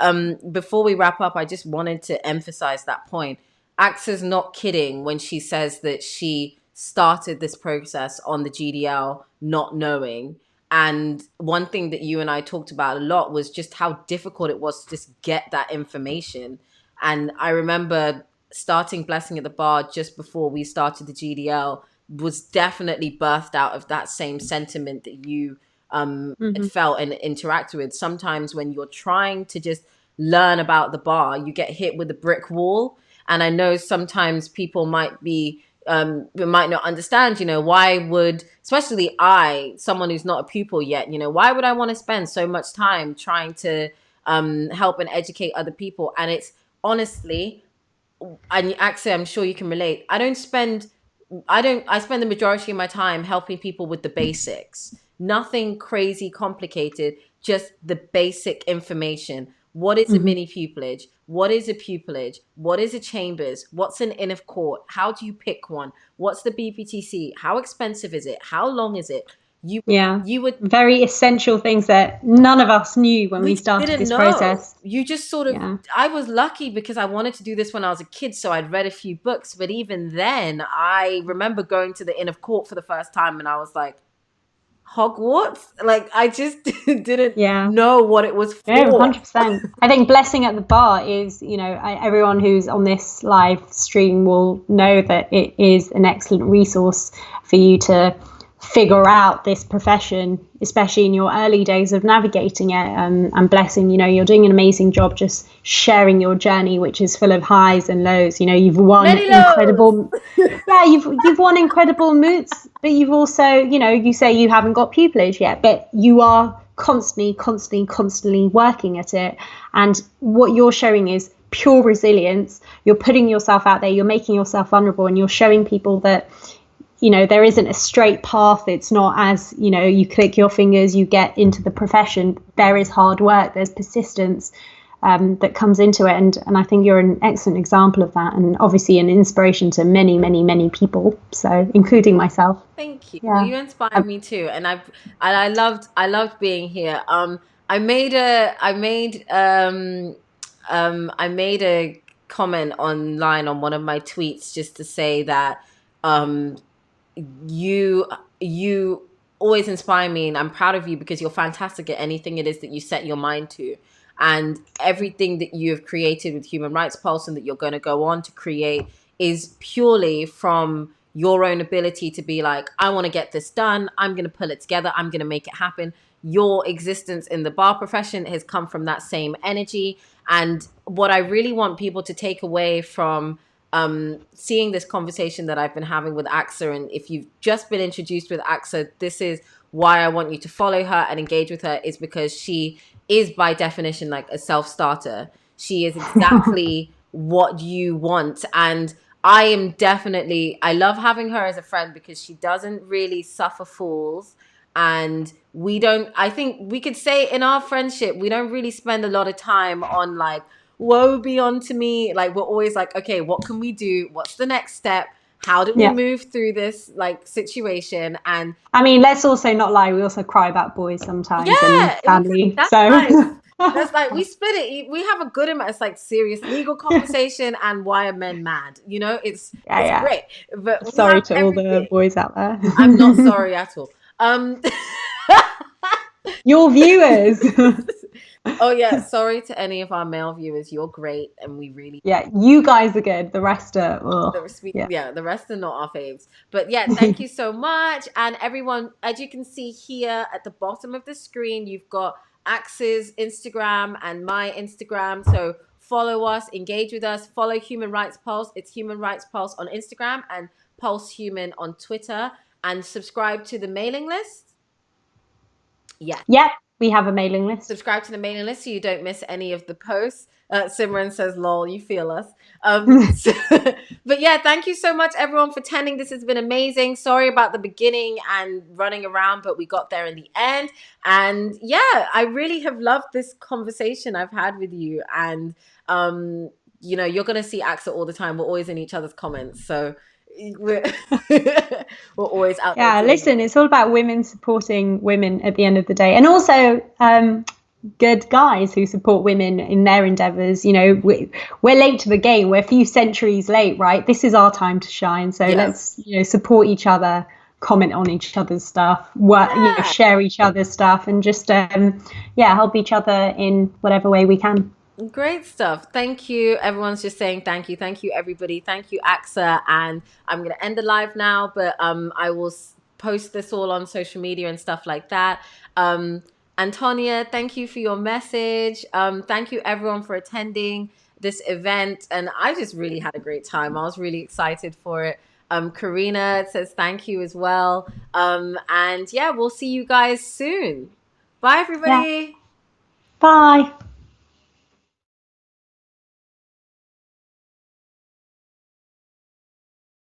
before we wrap up, I just wanted to emphasize that point. Aqsa's not kidding when she says that she started this process on the GDL not knowing. And one thing that you and I talked about a lot was just how difficult it was to just get that information. And I remember starting Blessing at the Bar just before we started the GDL was definitely birthed out of that same sentiment that you felt and interacted with. Sometimes when you're trying to just learn about the bar, you get hit with a brick wall. And I know sometimes people might be might not understand, why would, especially someone who's not a pupil yet, why would I want to spend so much time trying to help and educate other people. And it's honestly, and actually, I'm sure you can relate. I spend the majority of my time helping people with the basics. Nothing crazy complicated, just the basic information. What is a Mhm. mini pupillage? What is a pupillage? What is a chambers? What's an in of court? How do you pick one? What's the BPTC? How expensive is it? How long is it? Yeah. You would Very essential things that none of us knew when we We started didn't this know. process. You just sort of, Yeah. I was lucky because I wanted to do this when I was a kid, so I'd read a few books. But even then, I remember going to the Inn of Court for the first time and I was like, Hogwarts? Like, I just didn't Yeah. know what it was No, for. 100%. I think blessing at the bar is, everyone who's on this live stream will know that it is an excellent resource for you to figure out this profession, especially in your early days of navigating it. And blessing, you're doing an amazing job just sharing your journey, which is full of highs and lows. You've won Many lows. incredible, yeah, you've won incredible moots, but you've also, you say you haven't got pupillage yet, but you are constantly working at it. And what you're showing is pure resilience. You're putting yourself out there, you're making yourself vulnerable, and you're showing people that there isn't a straight path. It's not as you click your fingers, you get into the profession. There is hard work, there's persistence that comes into it, and I think you're an excellent example of that, and obviously an inspiration to many people, so including myself. Thank you. Well, Yeah. you inspire me too, and I loved being here. I made a comment online on one of my tweets just to say that um you you always inspire me, and I'm proud of you because you're fantastic at anything it is that you set your mind to, and everything that you have created with Human Rights Pulse and that you're going to go on to create is purely from your own ability to be like, I want to get this done, I'm going to pull it together, I'm going to make it happen. Your existence in the bar profession has come from that same energy. And what I really want people to take away from seeing this conversation that I've been having with Aqsa, and if you've just been introduced with Aqsa, this is why I want you to follow her and engage with her, is because she is by definition like a self-starter. She is exactly what you want. And I love having her as a friend because she doesn't really suffer fools. And I think we could say in our friendship, we don't really spend a lot of time on like, woe be unto me. Like, we're always like, okay, what can we do? What's the next step? How do we Yeah. move through this like situation? And I mean, let's also not lie, we also cry about boys sometimes and yeah, family, that's so nice. That's like, we split it. We have a good amount. It's like serious legal conversation and why are men mad? It's yeah. great, but we Sorry have to all the everything. boys out there. I'm not sorry at all. Um, Your viewers. oh yeah, sorry to any of our male viewers. You're great, and we really Yeah, you guys are good. The rest are, yeah. yeah, the rest are not our faves. But yeah, thank you so much. And everyone, as you can see here at the bottom of the screen, you've got Axe's Instagram and my Instagram. So follow us, engage with us, follow Human Rights Pulse. It's Human Rights Pulse on Instagram and Pulse Human on Twitter. And subscribe to the mailing list. Yeah. Yep, we have a mailing list. Subscribe to the mailing list so you don't miss any of the posts. Simran says, lol, you feel us. But yeah, thank you so much, everyone, for attending. This has been amazing. Sorry about the beginning and running around, but we got there in the end. And yeah, I really have loved this conversation I've had with you. And, you're going to see Aqsa all the time. We're always in each other's comments. So we're, we're always out there Yeah, doing listen, it. it's all about women supporting women at the end of the day. And also, good guys who support women in their endeavors. We're late to the game. We're a few centuries late, right? This is our time to shine. So Yes. let's support each other, comment on each other's stuff, work, Yeah. share each other's stuff, and just help each other in whatever way we can. Great stuff. Thank you. Everyone's just saying thank you. Thank you, everybody. Thank you, Aqsa. And I'm going to end the live now, but I will post this all on social media and stuff like that. Antonia, thank you for your message. Thank you, everyone, for attending this event. And I just really had a great time. I was really excited for it. Karina says thank you as well. And yeah, we'll see you guys soon. Bye, everybody. Yeah. Bye.